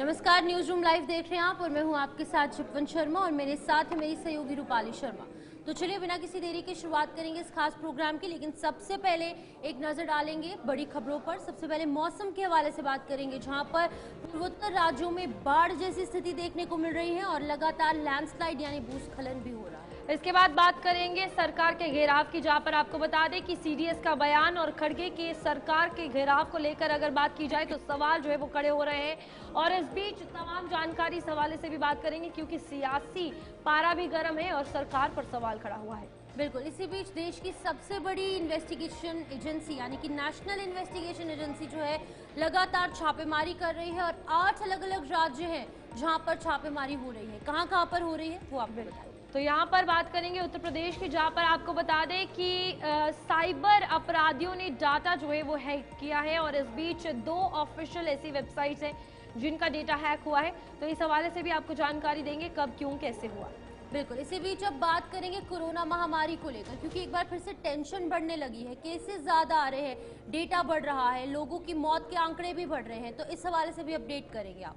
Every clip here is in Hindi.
नमस्कार, न्यूज रूम लाइव देख रहे हैं आप और मैं हूं आपके साथ शिपवन शर्मा और मेरे साथ है मेरी सहयोगी रूपाली शर्मा। तो चलिए बिना किसी देरी के शुरुआत करेंगे इस खास प्रोग्राम की, लेकिन सबसे पहले एक नजर डालेंगे बड़ी खबरों पर। सबसे पहले मौसम के हवाले से बात करेंगे, जहां पर पूर्वोत्तर राज्यों में बाढ़ जैसी स्थिति देखने को मिल रही है और लगातार लैंडस्लाइड यानी भूस्खलन भी हो रहा है। इसके बाद बात करेंगे सरकार के घेराव की, जहां पर आपको बता दें कि सीडीएस का बयान और खड़गे के सरकार के घेराव को लेकर अगर बात की जाए तो सवाल जो है वो खड़े हो रहे हैं। और इस बीच तमाम जानकारी इस हवाले से भी बात करेंगे, क्योंकि सियासी पारा भी गर्म है और सरकार पर सवाल खड़ा हुआ है। बिल्कुल, इसी बीच देश की सबसे बड़ी इन्वेस्टिगेशन एजेंसी यानी कि नेशनल इन्वेस्टिगेशन एजेंसी जो है लगातार छापेमारी कर रही है और 8 अलग अलग राज्य हैं जहां पर छापेमारी हो रही है। कहां पर हो रही है वो आप बताइए। तो यहाँ पर बात करेंगे उत्तर प्रदेश की, जहाँ पर आपको बता दें कि साइबर अपराधियों ने डाटा जो है वो हैक किया है और इस बीच 2 ऑफिशियल ऐसी वेबसाइट्स हैं जिनका डेटा हैक हुआ है। तो इस हवाले से भी आपको जानकारी देंगे कब, क्यों, कैसे हुआ। बिल्कुल, इसी बीच अब बात करेंगे कोरोना महामारी को लेकर, क्योंकि एक बार फिर से टेंशन बढ़ने लगी है। केसेस ज्यादा आ रहे हैं, डेटा बढ़ रहा है, लोगों की मौत के आंकड़े भी बढ़ रहे हैं। तो इस हवाले से भी अपडेट करेंगे आप।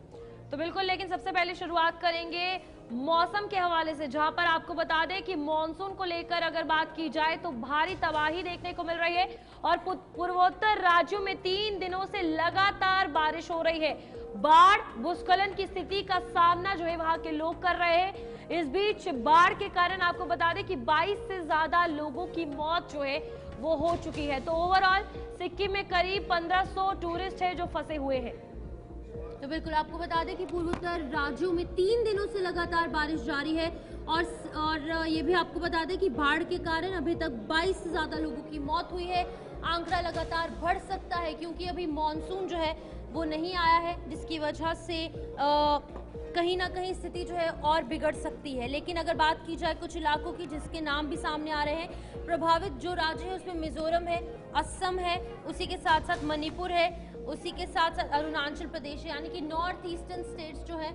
तो बिल्कुल, लेकिन सबसे पहले शुरुआत करेंगे मौसम के हवाले से, जहां पर आपको बता दें कि मॉनसून को लेकर अगर बात की जाए तो भारी तबाही देखने को मिल रही है और पूर्वोत्तर राज्यों में 3 दिनों से लगातार बारिश हो रही है। बाढ़, भूस्खलन की स्थिति का सामना जो है वहां के लोग कर रहे हैं। इस बीच बाढ़ के कारण आपको बता दें कि 22 से ज्यादा लोगों की मौत जो है वो हो चुकी है। तो ओवरऑल सिक्किम में करीब 1500 टूरिस्ट है जो फंसे हुए हैं। तो बिल्कुल आपको बता दें कि पूर्वोत्तर राज्यों में 3 दिनों से लगातार बारिश जारी है और ये भी आपको बता दें कि बाढ़ के कारण अभी तक 22 से ज्यादा लोगों की मौत हुई है। आंकड़ा लगातार बढ़ सकता है क्योंकि अभी मॉनसून जो है वो नहीं आया है, जिसकी वजह से कहीं ना कहीं स्थिति जो है और बिगड़ सकती है। लेकिन अगर बात की जाए कुछ इलाकों की जिसके नाम भी सामने आ रहे हैं, प्रभावित जो राज्य है उसमें मिजोरम है, असम है, उसी के साथ साथ मणिपुर है, उसी के साथ साथ अरुणाचल प्रदेश, यानी कि नॉर्थ ईस्टर्न स्टेट्स जो है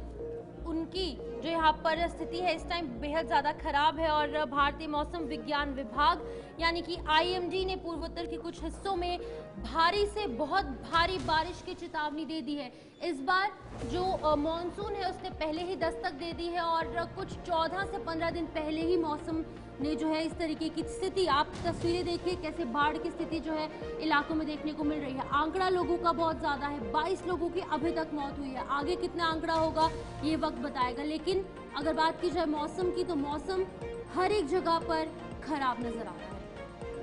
उनकी जो यहाँ पर स्थिति है इस टाइम बेहद ज़्यादा खराब है। और भारतीय मौसम विज्ञान विभाग यानी कि आईएमडी ने पूर्वोत्तर के कुछ हिस्सों में भारी से बहुत भारी बारिश की चेतावनी दे दी है। इस बार जो मॉनसून है उसने पहले ही दस्तक दे दी है और कुछ 14 से 15 दिन पहले ही मौसम ने जो है इस तरीके की स्थिति, आप तस्वीरें देखिए कैसे बाढ़ की स्थिति जो है इलाकों में देखने को मिल रही है। आंकड़ा लोगों का बहुत ज़्यादा है, 22 लोगों की अभी तक मौत हुई है। आगे कितना आंकड़ा होगा ये वक्त बताएगा। लेकिन अगर बात की जाए मौसम की तो मौसम हर एक जगह पर खराब नजर आ रहा है।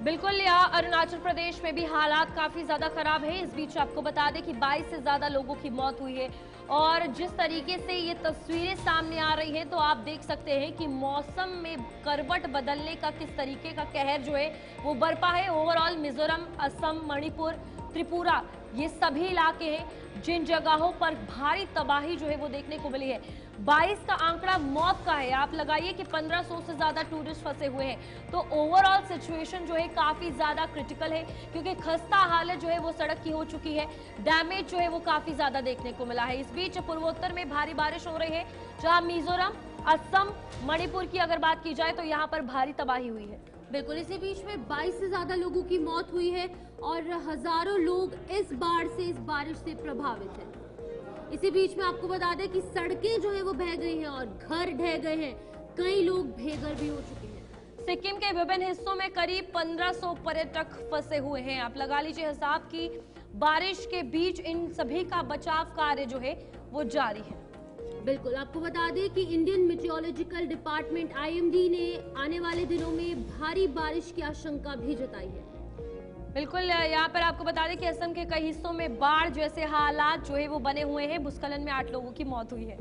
बिल्कुल, यहाँ अरुणाचल प्रदेश में भी हालात काफी ज्यादा खराब है। इस बीच आपको बता दें कि 22 से ज्यादा लोगों की मौत हुई है और जिस तरीके से ये तस्वीरें सामने आ रही हैं तो आप देख सकते हैं कि मौसम में करवट बदलने का किस तरीके का कहर जो है वो बरपा है। ओवरऑल मिजोरम, असम, मणिपुर, त्रिपुरा, ये सभी इलाके हैं जिन जगहों पर भारी तबाही जो है वो देखने को मिली है। 22 का आंकड़ा मौत का है, आप लगाइए कि 1500 से ज्यादा टूरिस्ट फंसे हुए हैं। तो ओवरऑल सिचुएशन जो है काफी ज्यादा क्रिटिकल है, क्योंकि खस्ता हालत जो है वो सड़क की हो चुकी है। डैमेज जो है वो काफी ज्यादा देखने को मिला है। इस बीच पूर्वोत्तर में भारी बारिश हो रही है, जहां मिजोरम, असम, मणिपुर की अगर बात की जाए तो यहाँ पर भारी तबाही हुई है। बिल्कुल, इसी बीच में 22 से ज्यादा लोगों की मौत हुई है और हजारों लोग इस बाढ़ से, इस बारिश से प्रभावित हैं। इसी बीच में आपको बता दें कि सड़कें जो है वो बह गई हैं और घर ढह गए हैं, कई लोग बेघर भी हो चुके हैं। सिक्किम के विभिन्न हिस्सों में करीब 1500 पर्यटक फंसे हुए हैं। आप लगा लीजिए हिसाब की बारिश के बीच इन सभी का बचाव कार्य जो है वो जारी है। बिल्कुल, आपको बता दें कि इंडियन मेट्रोलॉजिकल डिपार्टमेंट आईएमडी ने आने वाले दिनों में भारी बारिश की आशंका भी जताई है। बिल्कुल, यहाँ पर आपको बता दें कि असम के कई हिस्सों में बाढ़ जैसे हालात जो है वो बने हुए हैं। भूस्खलन में 8 लोगों की मौत हुई है।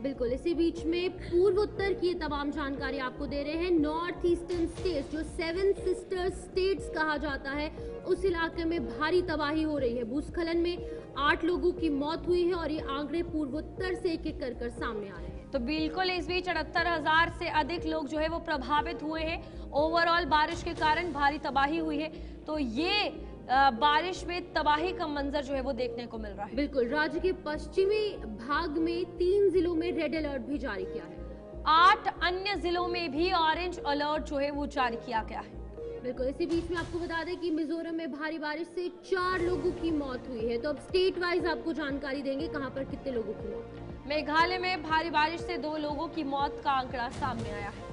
बिल्कुल, इसी बीच में पूर्वोत्तर की तमाम जानकारी आपको दे रहे हैं। नॉर्थ ईस्टर्न स्टेट्स जो 7 सिस्टर स्टेट्स कहा जाता है, उस इलाके में भारी तबाही हो रही है। भूस्खलन में 8 लोगों की मौत हुई है और ये आंकड़े पूर्वोत्तर से एक एक कर सामने आ रहे हैं। तो बिल्कुल, इस बीच 78,000 से अधिक लोग जो है वो प्रभावित हुए हैं। ओवरऑल बारिश के कारण भारी तबाही हुई है। तो ये बारिश में तबाही का मंजर जो है वो देखने को मिल रहा है। बिल्कुल, राज्य के पश्चिमी भाग में 3 जिलों में रेड अलर्ट भी जारी किया है। 8 अन्य जिलों में भी ऑरेंज अलर्ट जो है वो जारी किया गया है। बिल्कुल, इसी बीच में आपको बता दें कि मिजोरम में भारी बारिश से 4 लोगों की मौत हुई है। तो अब स्टेट वाइज आपको जानकारी देंगे कहां पर कितने लोगों की मौत। मेघालय में भारी बारिश से 2 लोगों की मौत का आंकड़ा सामने आया है।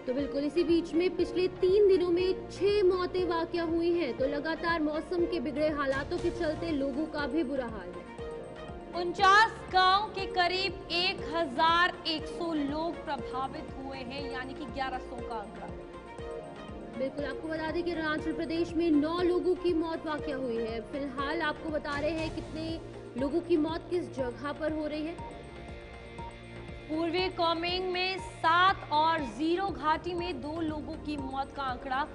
तो बिल्कुल इसी बीच में पिछले 3 दिनों में 6 मौतें वाकया हुई हैं। तो लगातार मौसम के बिगड़े हालातों के चलते लोगों का भी बुरा हाल है। 49 गांव के करीब 1100 लोग प्रभावित हुए हैं, यानी कि 1100 का आंकड़ा। बिल्कुल आपको बता दें कि अरुणाचल प्रदेश में 9 लोगों की मौत वाकया हुई है। फिलहाल आपको बता रहे हैं कितने लोगों की मौत किस जगह पर हो रही है। पूर्वी कोमिंग में 7 और जीरो घाटी में 2 लोगों की मौत का आंकड़ा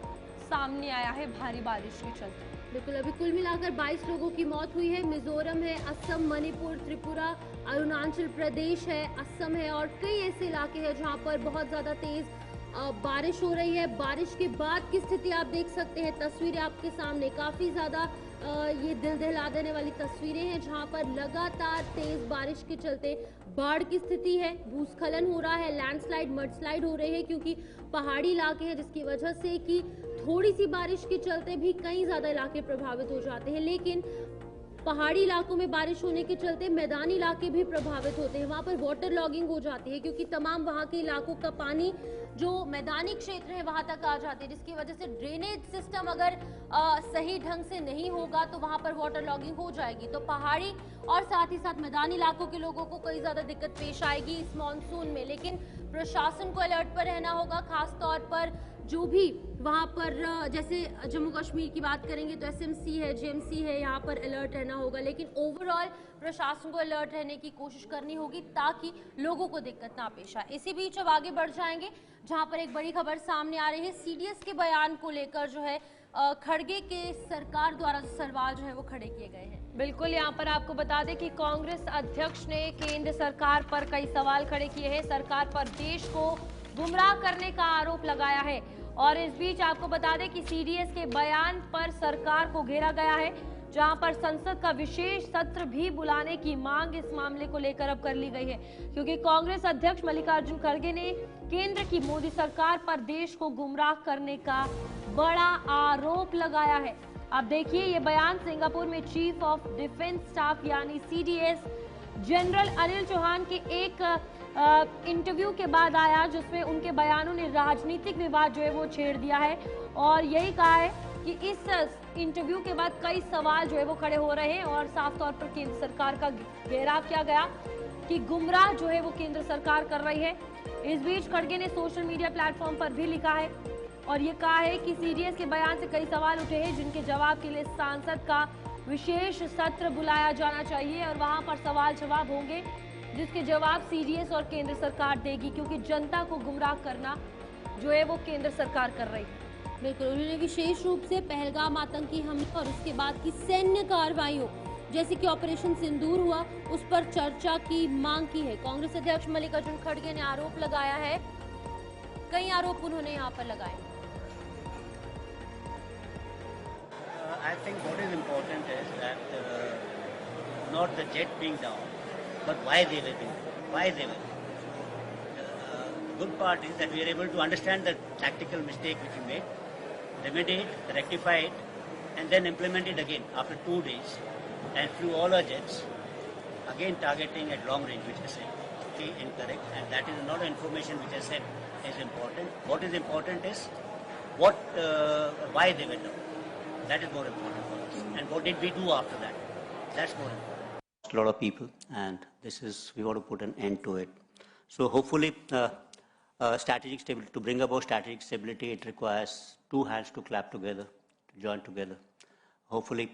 सामने आया है भारी बारिश के चलते। बिल्कुल अभी कुल मिलाकर 22 लोगों की मौत हुई है। मिजोरम है, असम, मणिपुर, त्रिपुरा, अरुणाचल प्रदेश है, असम है और कई ऐसे इलाके हैं जहां पर बहुत ज्यादा तेज बारिश हो रही है। बारिश के बाद की स्थिति आप देख सकते हैं, तस्वीरें आपके सामने काफी ज्यादा ये दिल दहला देने वाली तस्वीरें हैं जहां पर लगातार तेज बारिश के चलते बाढ़ की स्थिति है, भूस्खलन हो रहा है, लैंडस्लाइड, मडस्लाइड हो रहे हैं क्योंकि पहाड़ी इलाके हैं जिसकी वजह से कि थोड़ी सी बारिश के चलते भी कई ज्यादा इलाके प्रभावित हो जाते हैं। लेकिन पहाड़ी इलाकों में बारिश होने के चलते मैदानी इलाके भी प्रभावित होते हैं, वहां पर वाटर लॉगिंग हो जाती है क्योंकि तमाम वहां के इलाकों का पानी जो मैदानी क्षेत्र है वहां तक आ जाते हैं, जिसकी वजह से ड्रेनेज सिस्टम अगर सही ढंग से नहीं होगा तो वहां पर वाटर लॉगिंग हो जाएगी। तो पहाड़ी और साथ ही साथ मैदानी इलाकों के लोगों को कई ज्यादा दिक्कत पेश आएगी इस मानसून में। लेकिन प्रशासन को अलर्ट पर रहना होगा, खास तौर पर जो भी वहां पर जैसे जम्मू कश्मीर की बात करेंगे तो एसएमसी है, जेएमसी है, यहाँ पर अलर्ट रहना होगा। लेकिन ओवरऑल प्रशासन को अलर्ट रहने की कोशिश करनी होगी ताकि लोगों को दिक्कत ना पेश आए। इसी बीच अब आगे बढ़ जाएंगे जहां पर एक बड़ी खबर सामने आ रही है। सीडीएस के बयान को लेकर जो है खड़गे के सरकार द्वारा जो सवाल जो है वो खड़े किए गए हैं। बिल्कुल, यहाँ पर आपको बता दें कि कांग्रेस अध्यक्ष ने केंद्र सरकार पर कई सवाल खड़े किए हैं। सरकार पर देश को गुमराह करने का आरोप लगाया है और इस बीच आपको बता दें कि सीडीएस के बयान पर सरकार को घेरा गया है, जहां पर संसद का विशेष सत्र भी बुलाने की मांग इस मामले को लेकर अब कर ली गई है, क्योंकि कांग्रेस अध्यक्ष मल्लिकार्जुन खड़गे ने केंद्र की मोदी सरकार पर देश को गुमराह करने का बड़ा आरोप लगाया है। अब देखिए ये बयान सिंगापुर में चीफ ऑफ डिफेंस स्टाफ यानी सीडीएस जनरल अनिल चौहान के एक इंटरव्यू के बाद आया, जिसमें उनके बयानों ने राजनीतिक विवाद जो है वो छेड़ दिया है और यही कहा है कि इस इंटरव्यू के बाद कई सवाल जो है वो खड़े हो रहे हैं और साफ तौर पर केंद्र सरकार का घेराव किया गया कि गुमराह जो है वो केंद्र सरकार कर रही है। इस बीच खड़गे ने सोशल मीडिया प्लेटफॉर्म पर भी लिखा है और ये कहा है कि सीडीएस के बयान से कई सवाल उठे हैं जिनके जवाब के लिए सांसद का विशेष सत्र बुलाया जाना चाहिए और वहां पर सवाल जवाब होंगे जिसके जवाब सीडीएस और केंद्र सरकार देगी, क्योंकि जनता को गुमराह करना जो है वो केंद्र सरकार कर रही है। बिल्कुल, उन्होंने विशेष रूप से पहलगाम आतंकी हमले और उसके बाद की सैन्य कार्रवाइयों जैसे कि ऑपरेशन सिंदूर हुआ उस पर चर्चा की मांग की है। कांग्रेस अध्यक्ष मल्लिकार्जुन खड़गे ने आरोप लगाया है, कई आरोप उन्होंने यहाँ पर लगाए। I think what is important is that not the jet being down, but why they were doing, why they were. Good part is that we are able to understand the tactical mistake which we made, remedy it, rectify it, and then implement it again after 2 days, and flew all our jets, again targeting at long range, which is incorrect, and that is not information which I said is important. What is important is why they were down. That is more important for us. And what did we do after that? That's more important. A lot of people, and we want to put an end to it. So hopefully, strategic stability, to bring about strategic stability, it requires 2 hands to clap together, to join together. Hopefully,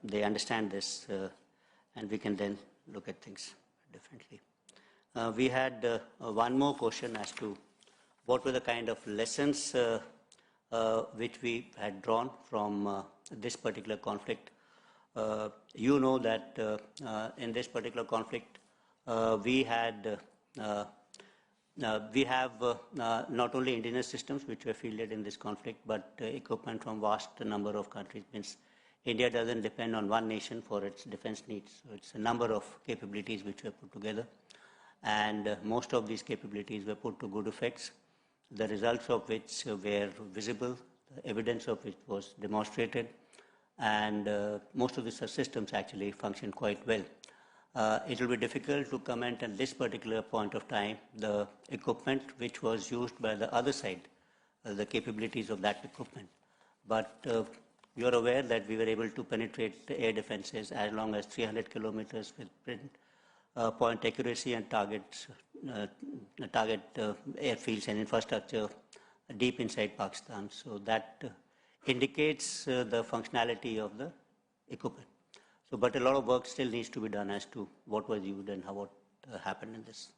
they understand this, and we can then look at things differently. We had one more question as to what were the kind of lessons which we had drawn from this particular conflict. You know that in this particular conflict, we have not only indigenous systems which were fielded in this conflict, but equipment from vast number of countries. Means India doesn't depend on one nation for its defense needs. So it's a number of capabilities which were put together, and most of these capabilities were put to good effects, the results of which were visible evidence of which was demonstrated, and most of the systems actually function quite well. It will be difficult to comment at this particular point of time the equipment which was used by the other side, the capabilities of that equipment. But you are aware that we were able to penetrate the air defenses as long as 300 kilometers with point accuracy and target airfields and infrastructure deep inside Pakistan. So that indicates the functionality of the equipment. So, but a lot of work still needs to be done as to what was used and how what happened in this.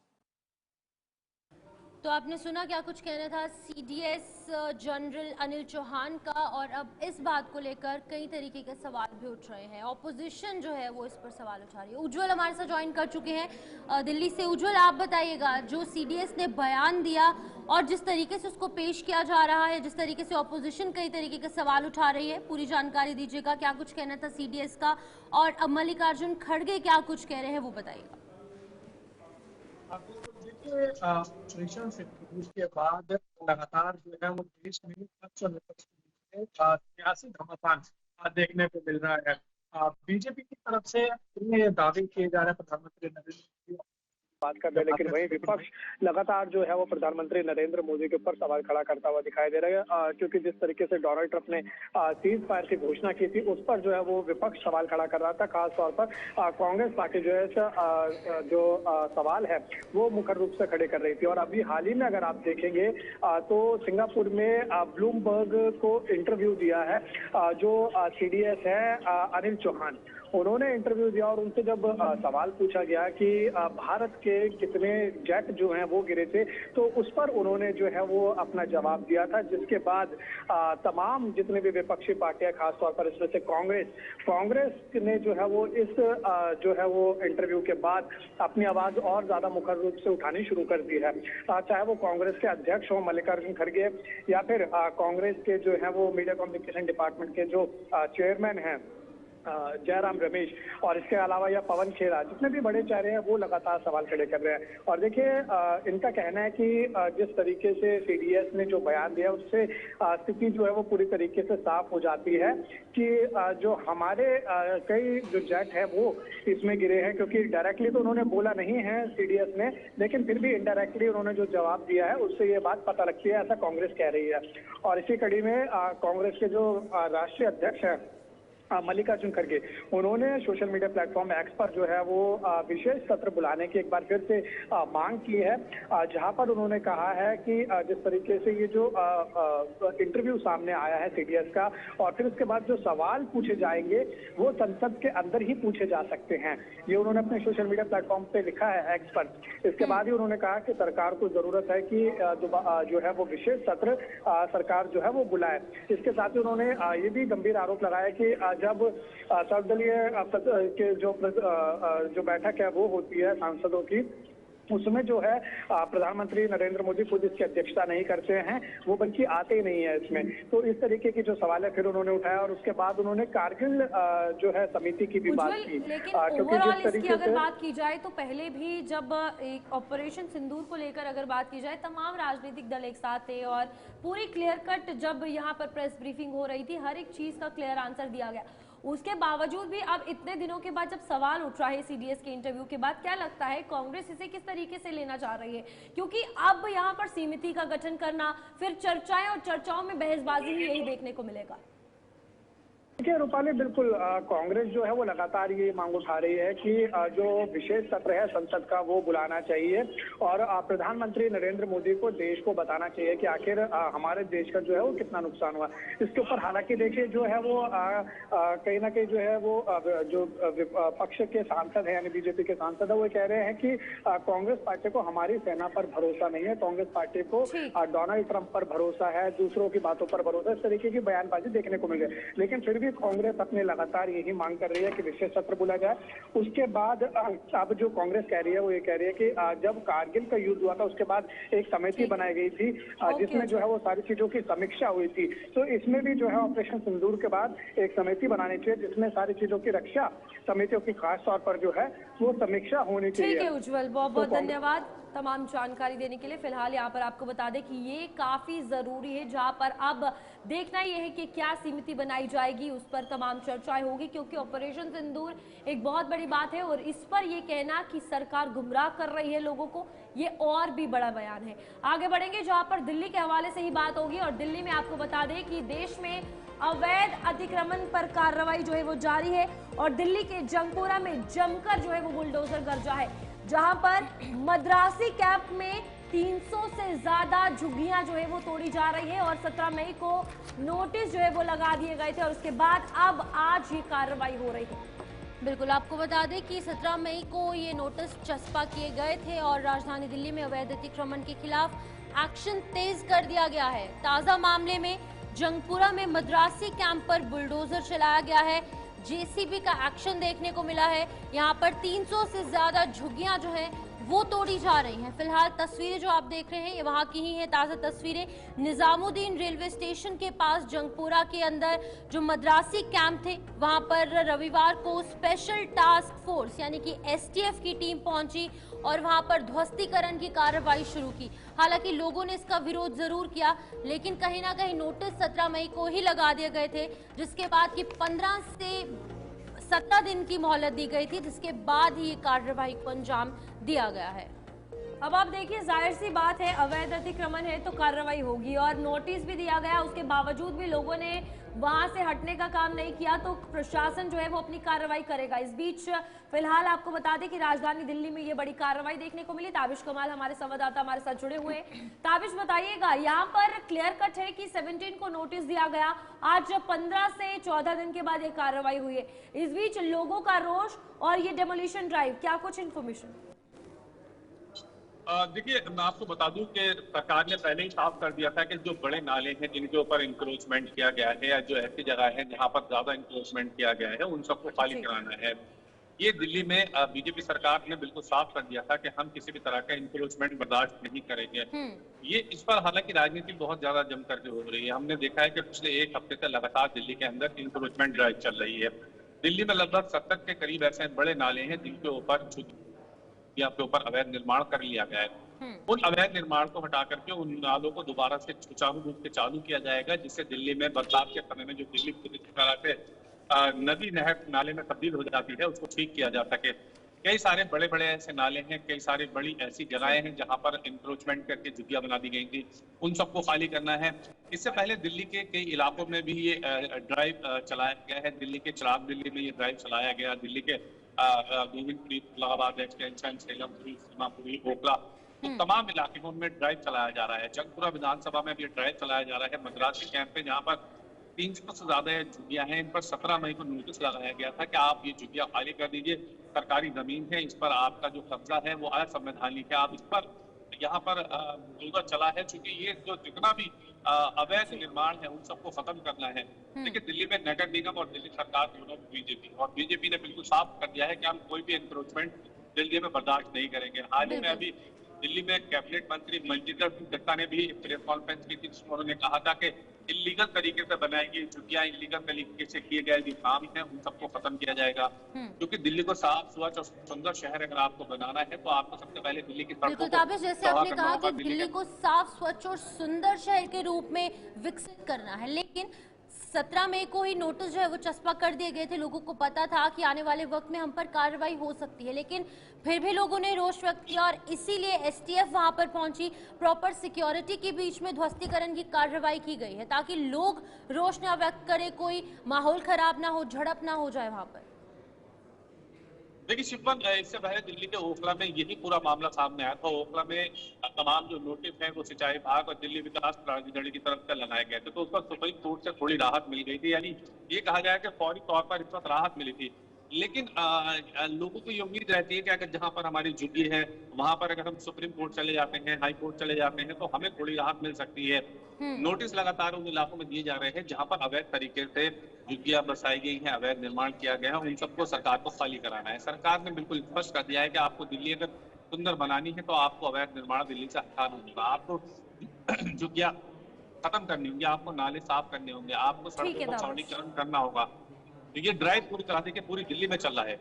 तो आपने सुना क्या कुछ कहना था सीडीएस जनरल अनिल चौहान का, और अब इस बात को लेकर कई तरीके के सवाल भी उठ रहे हैं। ऑपोजिशन जो है वो इस पर सवाल उठा रही है। उज्जवल हमारे साथ ज्वाइन कर चुके हैं दिल्ली से। उज्जवल, आप बताइएगा, जो सीडीएस ने बयान दिया और जिस तरीके से उसको पेश किया जा रहा है, जिस तरीके से ऑपोजिशन कई तरीके के सवाल उठा रही है, पूरी जानकारी दीजिएगा। क्या कुछ कहना था सीडीएस का, और अब मल्लिकार्जुन खड़गे क्या कुछ कह रहे हैं वो बताइएगा। ऑपरेशन सिंदूर के बाद लगातार जो है वो देश में पक्ष और विपक्ष के बीच सियासी घमासान देखने को मिल रहा है। बीजेपी की तरफ से ये दावे किए जा रहे हैं प्रधानमंत्री नरेंद्र मोदी बात कर रहे हैं, लेकिन वहीं विपक्ष लगातार जो है वो प्रधानमंत्री नरेंद्र मोदी के ऊपर सवाल खड़ा करता हुआ दिखाई दे रहा है, क्योंकि जिस तरीके से डोनाल्ड ट्रंप ने सीज फायर की घोषणा की थी उस पर जो है वो विपक्ष सवाल खड़ा कर रहा था। खासतौर पर कांग्रेस पार्टी जो है जो सवाल है वो मुख्य रूप से खड़े कर रही थी। और अभी हाल ही में अगर आप देखेंगे तो सिंगापुर में ब्लूमबर्ग को इंटरव्यू दिया है जो सीडीएस है अनिल चौहान, उन्होंने इंटरव्यू दिया और उनसे जब सवाल पूछा गया कि भारत के कितने जेट जो हैं वो गिरे थे, तो उस पर उन्होंने जो है वो अपना जवाब दिया था, जिसके बाद तमाम जितने भी विपक्षी पार्टियां, खासतौर पर इसमें से कांग्रेस ने जो है वो इस जो है वो इंटरव्यू के बाद अपनी आवाज और ज्यादा मुखर रूप से उठानी शुरू कर दी है। चाहे वो कांग्रेस के अध्यक्ष हो मल्लिकार्जुन खड़गे या फिर कांग्रेस के जो है वो मीडिया कम्युनिकेशन डिपार्टमेंट के जो चेयरमैन हैं जयराम रमेश, और इसके अलावा या पवन खेरा, जितने भी बड़े चेहरे हैं वो लगातार सवाल खड़े कर रहे हैं। और देखिए इनका कहना है कि जिस तरीके से सीडीएस ने जो बयान दिया उससे स्थिति जो है वो पूरी तरीके से साफ हो जाती है कि जो हमारे कई जो जेट है वो इसमें गिरे हैं, क्योंकि डायरेक्टली तो उन्होंने बोला नहीं है सीडीएस ने, लेकिन फिर भी इनडायरेक्टली उन्होंने जो जवाब दिया है उससे ये बात पता लगती है, ऐसा कांग्रेस कह रही है। और इसी कड़ी में कांग्रेस के जो राष्ट्रीय अध्यक्ष हैं मल्लिकार्जुन खड़गे, उन्होंने सोशल मीडिया प्लेटफॉर्म एक्स पर जो है वो विशेष सत्र बुलाने की एक बार फिर से मांग की है, जहां पर उन्होंने कहा है कि जिस तरीके से ये जो इंटरव्यू सामने आया है सीडीएस का, और फिर उसके बाद जो सवाल पूछे जाएंगे वो संसद के अंदर ही पूछे जा सकते हैं, ये उन्होंने अपने सोशल मीडिया प्लेटफॉर्म पे लिखा है एक्स पर। इसके बाद ही उन्होंने कहा कि सरकार को जरूरत है कि जो है वो विशेष सत्र सरकार जो है वो बुलाए। इसके साथ ही उन्होंने ये भी गंभीर आरोप लगाया कि जब सर्वदलीय के जो बैठक है वो होती है सांसदों की, उसमें जो है प्रधानमंत्री नरेंद्र मोदी खुद इसकी अध्यक्षता नहीं करते हैं, वो बल्कि आते ही नहीं है इसमें। तो इस तरीके की जो सवाल है फिर उन्होंने उठाया, और उसके बाद उन्होंने कारगिल जो है समिति की भी बात की। लेकिन ओवरऑल इसकी अगर बात की जाए तो पहले भी जब एक ऑपरेशन सिंदूर को लेकर अगर बात की जाए, तमाम राजनीतिक दल एक साथ थे और पूरी क्लियर कट जब यहाँ पर प्रेस ब्रीफिंग हो रही थी, हर एक चीज का क्लियर आंसर दिया गया। उसके बावजूद भी अब इतने दिनों के बाद जब सवाल उठ रहा है सीडीएस के इंटरव्यू के बाद, क्या लगता है कांग्रेस इसे किस तरीके से लेना चाह रही है? क्योंकि अब यहाँ पर समिति का गठन करना, फिर चर्चाएं और चर्चाओं में बहसबाजी ही यही देखने को मिलेगा। देखिए रूपाली, बिल्कुल कांग्रेस जो है वो लगातार ये मांग उठा रही है कि जो विशेष सत्र है संसद का वो बुलाना चाहिए, और प्रधानमंत्री नरेंद्र मोदी को देश को बताना चाहिए कि आखिर हमारे देश का जो है वो कितना नुकसान हुआ। इसके ऊपर हालांकि देखिए जो है वो कहीं ना कहीं जो है वो जो पक्ष के सांसद है यानी बीजेपी के सांसद है वो कह रहे हैं कि कांग्रेस पार्टी को हमारी सेना पर भरोसा नहीं है, कांग्रेस पार्टी को डोनाल्ड ट्रंप पर भरोसा है, दूसरों की बातों पर भरोसा, इस तरीके की बयानबाजी देखने को मिल रही है। लेकिन फिर भी कांग्रेस अपने लगातार यही मांग कर रही है कि विशेष सत्र बुलाया जाए। उसके बाद अब जो कांग्रेस कह रही है वो ये कह रही है कि जब कारगिल का युद्ध हुआ था उसके बाद एक समिति बनाई गई थी जिसमें जो है वो सारी चीजों की समीक्षा हुई थी, तो इसमें भी जो है ऑपरेशन सिंदूर के बाद एक समिति बनानी चाहिए जिसमें सारी चीजों की रक्षा समितियों की खास तौर पर जो है वो समीक्षा होनी चाहिए। ठीक है उज्जवल, बहुत बहुत धन्यवाद तमाम जानकारी देने के लिए। फिलहाल यहाँ पर आपको बता दें कि ये काफी जरूरी है, जहाँ पर अब देखना यह है कि क्या सीमिति बनाई जाएगी, उस पर तमाम चर्चाएं होगी, क्योंकि ऑपरेशन सिंदूर एक बहुत बड़ी बात है और इस पर यह कहना कि सरकार गुमराह कर रही है लोगों को, ये और भी बड़ा बयान है। आगे बढ़ेंगे जहां पर दिल्ली के हवाले से ही बात होगी और दिल्ली में आपको बता दें कि देश में अवैध अतिक्रमण पर कार्रवाई जो है वो जारी है और दिल्ली के जंगपुरा में जमकर जो है वो बुलडोजर गरजा है, जहां पर मद्रासी कैंप में 300 से ज्यादा झुग्गियां जो है वो तोड़ी जा रही है और 17 मई को नोटिस जो है वो लगा दिए गए थे और उसके बाद अब आज ये कार्रवाई हो रही है। बिल्कुल, आपको बता दें कि 17 मई को ये नोटिस चस्पा किए गए थे और राजधानी दिल्ली में अवैध अतिक्रमण के खिलाफ एक्शन तेज कर दिया गया है। ताज़ा मामले में जंगपुरा में मद्रासी कैंप पर बुलडोजर चलाया गया है, जेसीबी का एक्शन देखने को मिला है। यहाँ पर 300 से ज्यादा झुग्गियां जो है वो तोड़ी जा रही हैं। फिलहाल तस्वीरें जो आप देख रहे हैं ये वहां की ही हैं, ताज़ा तस्वीरें निजामुद्दीन रेलवे स्टेशन के पास जंगपुरा के अंदर जो मद्रासी कैंप थे वहां पर रविवार को स्पेशल टास्क फोर्स यानी कि एसटीएफ की टीम पहुंची और वहां पर ध्वस्तीकरण की कार्रवाई शुरू की। हालांकि लोगों ने इसका विरोध जरूर किया, लेकिन कहीं ना कहीं नोटिस 17 मई को ही लगा दिए गए थे, जिसके बाद की 15 से 17 दिन की मोहलत दी गई थी, जिसके बाद ही ये कार्रवाई को अंजाम दिया गया है। अब आप देखिए, जाहिर सी बात है अवैध अतिक्रमण है तो कार्रवाई होगी और नोटिस भी दिया गया, उसके बावजूद भी लोगों ने वहां से हटने का काम नहीं किया तो प्रशासन जो है वो अपनी कार्रवाई करेगा। इस बीच फिलहाल आपको बता दें कि राजधानी दिल्ली में ये बड़ी कार्रवाई देखने को मिली। ताबिश कमाल हमारे संवाददाता हमारे साथ जुड़े हुए हैं। ताबिश, बताइएगा, यहाँ पर क्लियर कट है कि 17 को नोटिस दिया गया, आज 15 से 14 दिन के बाद ये कार्रवाई हुई है। इस बीच लोगों का रोष और ये डेमोलिशन ड्राइव, क्या कुछ इन्फॉर्मेशन? देखिए, मैं आपको बता दूं कि सरकार ने पहले ही साफ कर दिया था कि जो बड़े नाले हैं जिनके ऊपर इंक्रोचमेंट किया गया है या जो ऐसी जगह है जहां पर ज्यादा इंक्रोचमेंट किया गया है उन सबको खाली कराना है। ये दिल्ली में बीजेपी सरकार ने बिल्कुल साफ कर दिया था कि हम किसी भी तरह का इंक्रोचमेंट बर्दाश्त नहीं करेंगे। ये इस पर हालांकि राजनीति बहुत ज्यादा जम करके हो रही है। हमने देखा है कि पिछले एक हफ्ते से लगातार दिल्ली के अंदर इंक्रोचमेंट ड्राइव चल रही है। दिल्ली में लगभग 70 के करीब ऐसे बड़े नाले हैं जिनके ऊपर के ऊपर अवैध निर्माण कर लिया गया है। उन अवैध निर्माण को हटा करके उन नालों को दोबारा से सुचारू रूप से चालू किया जाएगा, जिससे दिल्ली में बरसात के समय में जो दिल्ली पूरी तरह से नदी नहर नाले में तब्दील हो जाती है उसको ठीक किया जा सके। कई सारे बड़े बड़े ऐसे नाले हैं, कई सारी बड़ी ऐसी जगहें हैं जहां पर इंक्रोचमेंट करके झुग्गियां बना दी गई थी, उन सबको खाली करना है। इससे पहले दिल्ली के कई इलाकों में भी ये ड्राइव चलाया गया है। दिल्ली के चिराग दिल्ली में ये ड्राइव चलाया गया, दिल्ली के गोविंदपुरी, इलाहाबाद एक्सटेंशन, सेलमपुरी, सीमापुरी, ओखला, तो तमाम इलाकों में ड्राइव चलाया जा रहा है। जंगपुरा विधानसभा में भी ड्राइव चलाया जा रहा है। मद्रासी कैंप पे जहाँ पर 300 से ज्यादा झुग्गियां हैं, इन पर 17 मई को नोटिस लगाया गया था कि आप ये झुग्गियां खाली कर दीजिए, सरकारी जमीन है, इस पर आपका जो कब्जा है वो असंवैधानिक है, आप इस पर यहाँ पर बुलडोजर चला है। चूंकि ये जो जितना भी अवैध निर्माण है उन सबको खत्म करना है। देखिए, दिल्ली में नगर निगम और दिल्ली सरकार दोनों बीजेपी ने बिल्कुल साफ कर दिया है कि हम कोई भी एनक्रोचमेंट दिल्ली में बर्दाश्त नहीं करेंगे। हाल ही में अभी दिल्ली में कैबिनेट मंत्री मंजिंदर सिंह दत्ता ने भी प्रेस कॉन्फ्रेंस की थी, जिसमें उन्होंने कहा था कि इलीगल तरीके से बनाई गई झुग्गियां, इलीगल तरीके से किए गए जो काम है उन सबको खत्म किया जाएगा। क्योंकि दिल्ली को साफ स्वच्छ और सुंदर शहर अगर आपको बनाना है तो आपको सबसे पहले दिल्ली की बिल्कुल ताबिश, जैसे आपने कहा कि दिल्ली को साफ स्वच्छ और सुंदर शहर के रूप में विकसित करना है, लेकिन 17 मई को ही नोटिस जो है वो चस्पा कर दिए गए थे। लोगों को पता था कि आने वाले वक्त में हम पर कार्रवाई हो सकती है, लेकिन फिर भी लोगों ने रोष व्यक्त किया और इसीलिए एसटीएफ वहां पर पहुंची। प्रॉपर सिक्योरिटी के बीच में ध्वस्तीकरण की कार्रवाई की गई है ताकि लोग रोष न व्यक्त करें, कोई माहौल खराब ना हो, झड़प ना हो जाए वहां पर। देखिए शिवम, इससे पहले दिल्ली के ओखला में यही पूरा मामला सामने आया था। ओखला में तमाम जो नोटिस है वो सिंचाई विभाग और दिल्ली विकास प्राधिकरण की तरफ से लगाए गए थे, तो उस पर सुप्रीम कोर्ट से थोड़ी राहत मिल गई थी। यानी ये कहा जाए कि फौरी तौर पर इस वक्त राहत मिली थी। लेकिन लोगों को ये उम्मीद रहती है कि अगर जहां पर हमारी झुग्गी है वहां पर अगर हम सुप्रीम कोर्ट चले जाते हैं, हाई कोर्ट चले जाते हैं, तो हमें थोड़ी राहत मिल सकती है। नोटिस लगातार उन इलाकों में दिए जा रहे हैं जहां पर अवैध तरीके से झुग्गियां बसाई गई हैं, अवैध निर्माण किया गया है, उन सबको सरकार को खाली कराना है। सरकार ने बिल्कुल स्पष्ट कर दिया है कि आपको दिल्ली अगर सुंदर बनानी है तो आपको अवैध निर्माण दिल्ली से हटाना होगा, आपको झुग्गियां खत्म करनी होंगी, आपको नाले साफ करने होंगे, आपको सड़कों का सौंदर्यीकरण करना होगा। तो ये ड्राइव पूरी तरह से पूरी दिल्ली में चल रहा है।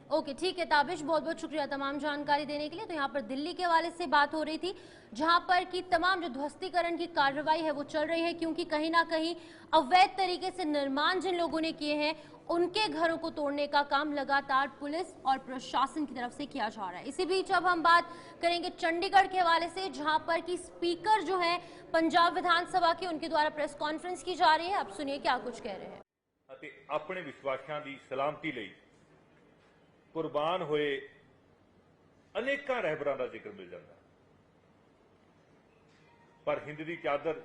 ओके, ठीक है ताबिश, बहुत बहुत शुक्रिया तमाम जानकारी देने के लिए। तो यहाँ पर दिल्ली के हवाले से बात हो रही थी, जहाँ पर कि तमाम जो ध्वस्तीकरण की कार्रवाई है वो चल रही है, क्योंकि कहीं ना कहीं अवैध तरीके से निर्माण जिन लोगों ने किए हैं उनके घरों को तोड़ने का काम लगातार पुलिस और प्रशासन की तरफ से किया जा रहा है। इसी बीच अब हम बात करेंगे चंडीगढ़ के हवाले से, जहां पर कि स्पीकर जो है पंजाब विधानसभा के, उनके द्वारा प्रेस कॉन्फ्रेंस की जा रही है। अब सुनिए क्या कुछ कह रहे हैं। अपने विश्वासां दी सलामती लई कुर्बान होए अनेकां रहबरां दा जिक्र मिल जाता, पर हिंद दी चादर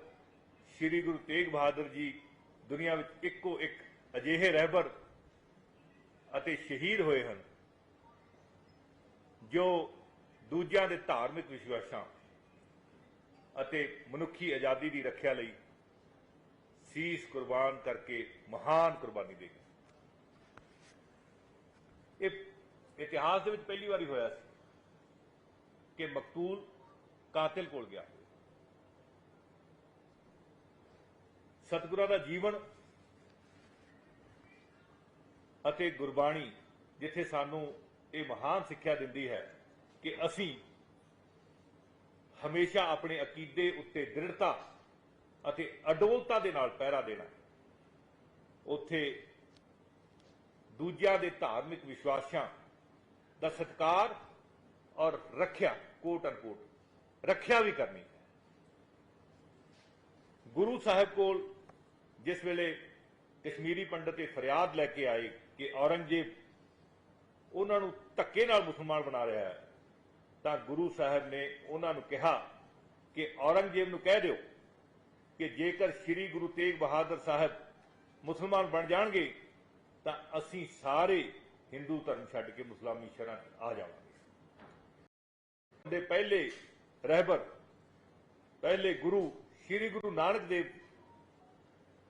श्री गुरु तेग बहादुर जी दुनिया विच इक्को एक अजिहे रहबर अते शहीद होए हन जो दूजियां दे धार्मिक विश्वासां अते मनुखी आज़ादी की रखिया लई सीस कुर्बान करके महान कुर्बानी दे गए। इतिहास दे विच पहली बारी होया कि मकतूल कातिल कोल गया। सतगुरां दा जीवन अते गुरबाणी जिथे सानू ये महान सिक्ख्या दिंदी है कि असी हमेशा अपने अकीदे उत्ते दृढ़ता अते अडोलता दे नाल पहरा देना, उत्थे दूजियां दे धार्मिक विश्वासां दा सत्कार और रखिया, कोट अनकोट रखिया भी करनी है। गुरु साहब कोल जिस वेले कश्मीरी पंडित ये फरियाद लैके आए कि औरंगजेब उन्होंने धक्के नाल मुसलमान बना रहा है, तो गुरु साहब ने उन्होंने कहा कि औरंगजेब नूं कह दिओ कि जेकर श्री गुरु तेग बहादुर साहब मुसलमान बन जाएंगे तो असी सारे हिंदू धर्म छड्ड के मुसलामी शरण आ जावांगे। पहले रहबर, पहले गुरु श्री गुरु नानक देव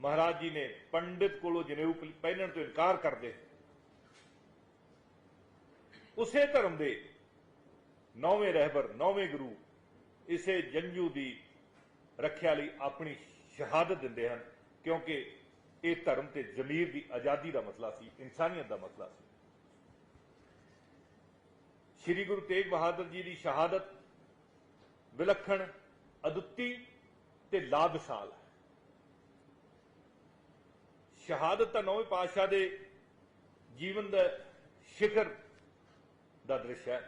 महाराज जी ने पंडित कोलों जनेऊ पहनण तो इनकार करते, उसे धर्म के 9वें रहबर 9वें गुरु इसे जंजू की रखिया लई अपनी शहादत दिंदे हन, क्योंकि ये धर्म ते जमीर की आज़ादी का मसला सी, इंसानियत का मसला सी। श्री गुरु तेग बहादुर जी की शहादत विलखण, अदुੱਤੀ ते लाबशाल है। शहादत तो 9वें पातशाह के जीवन का शिखर का दृश्य है,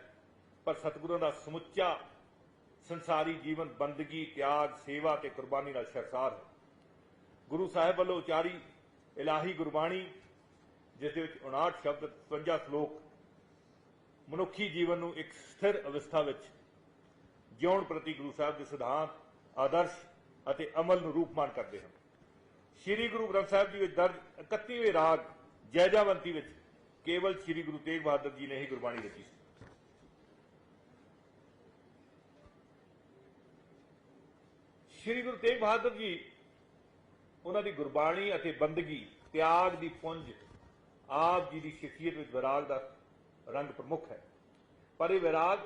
पर सतगुरों का समुचा संसारी जीवन बंदगी, त्याग, सेवा ते कुर्बानी नाल शरसार है। गुरु साहब वालों उचारी इलाही गुरबाणी जिस 59 शब्द 55 श्लोक मनुखी जीवन को एक स्थिर अवस्था में जिउण प्रति गुरु साहब के सिद्धांत, आदर्श अते अमल नूं रूपमान करते हैं। श्री गुरु ग्रंथ साहब जी दर्ज 31वें राग जैजावंती में केवल श्री गुरु तेग बहादुर जी ने ही गुरबाणी रची। श्री गुरु तेग बहादुर जी उन्होंने गुरबाणी अते बंदगी, त्याग की पुंज, आप जी की शख्सियत में विराग का रंग प्रमुख है। पर यह विराग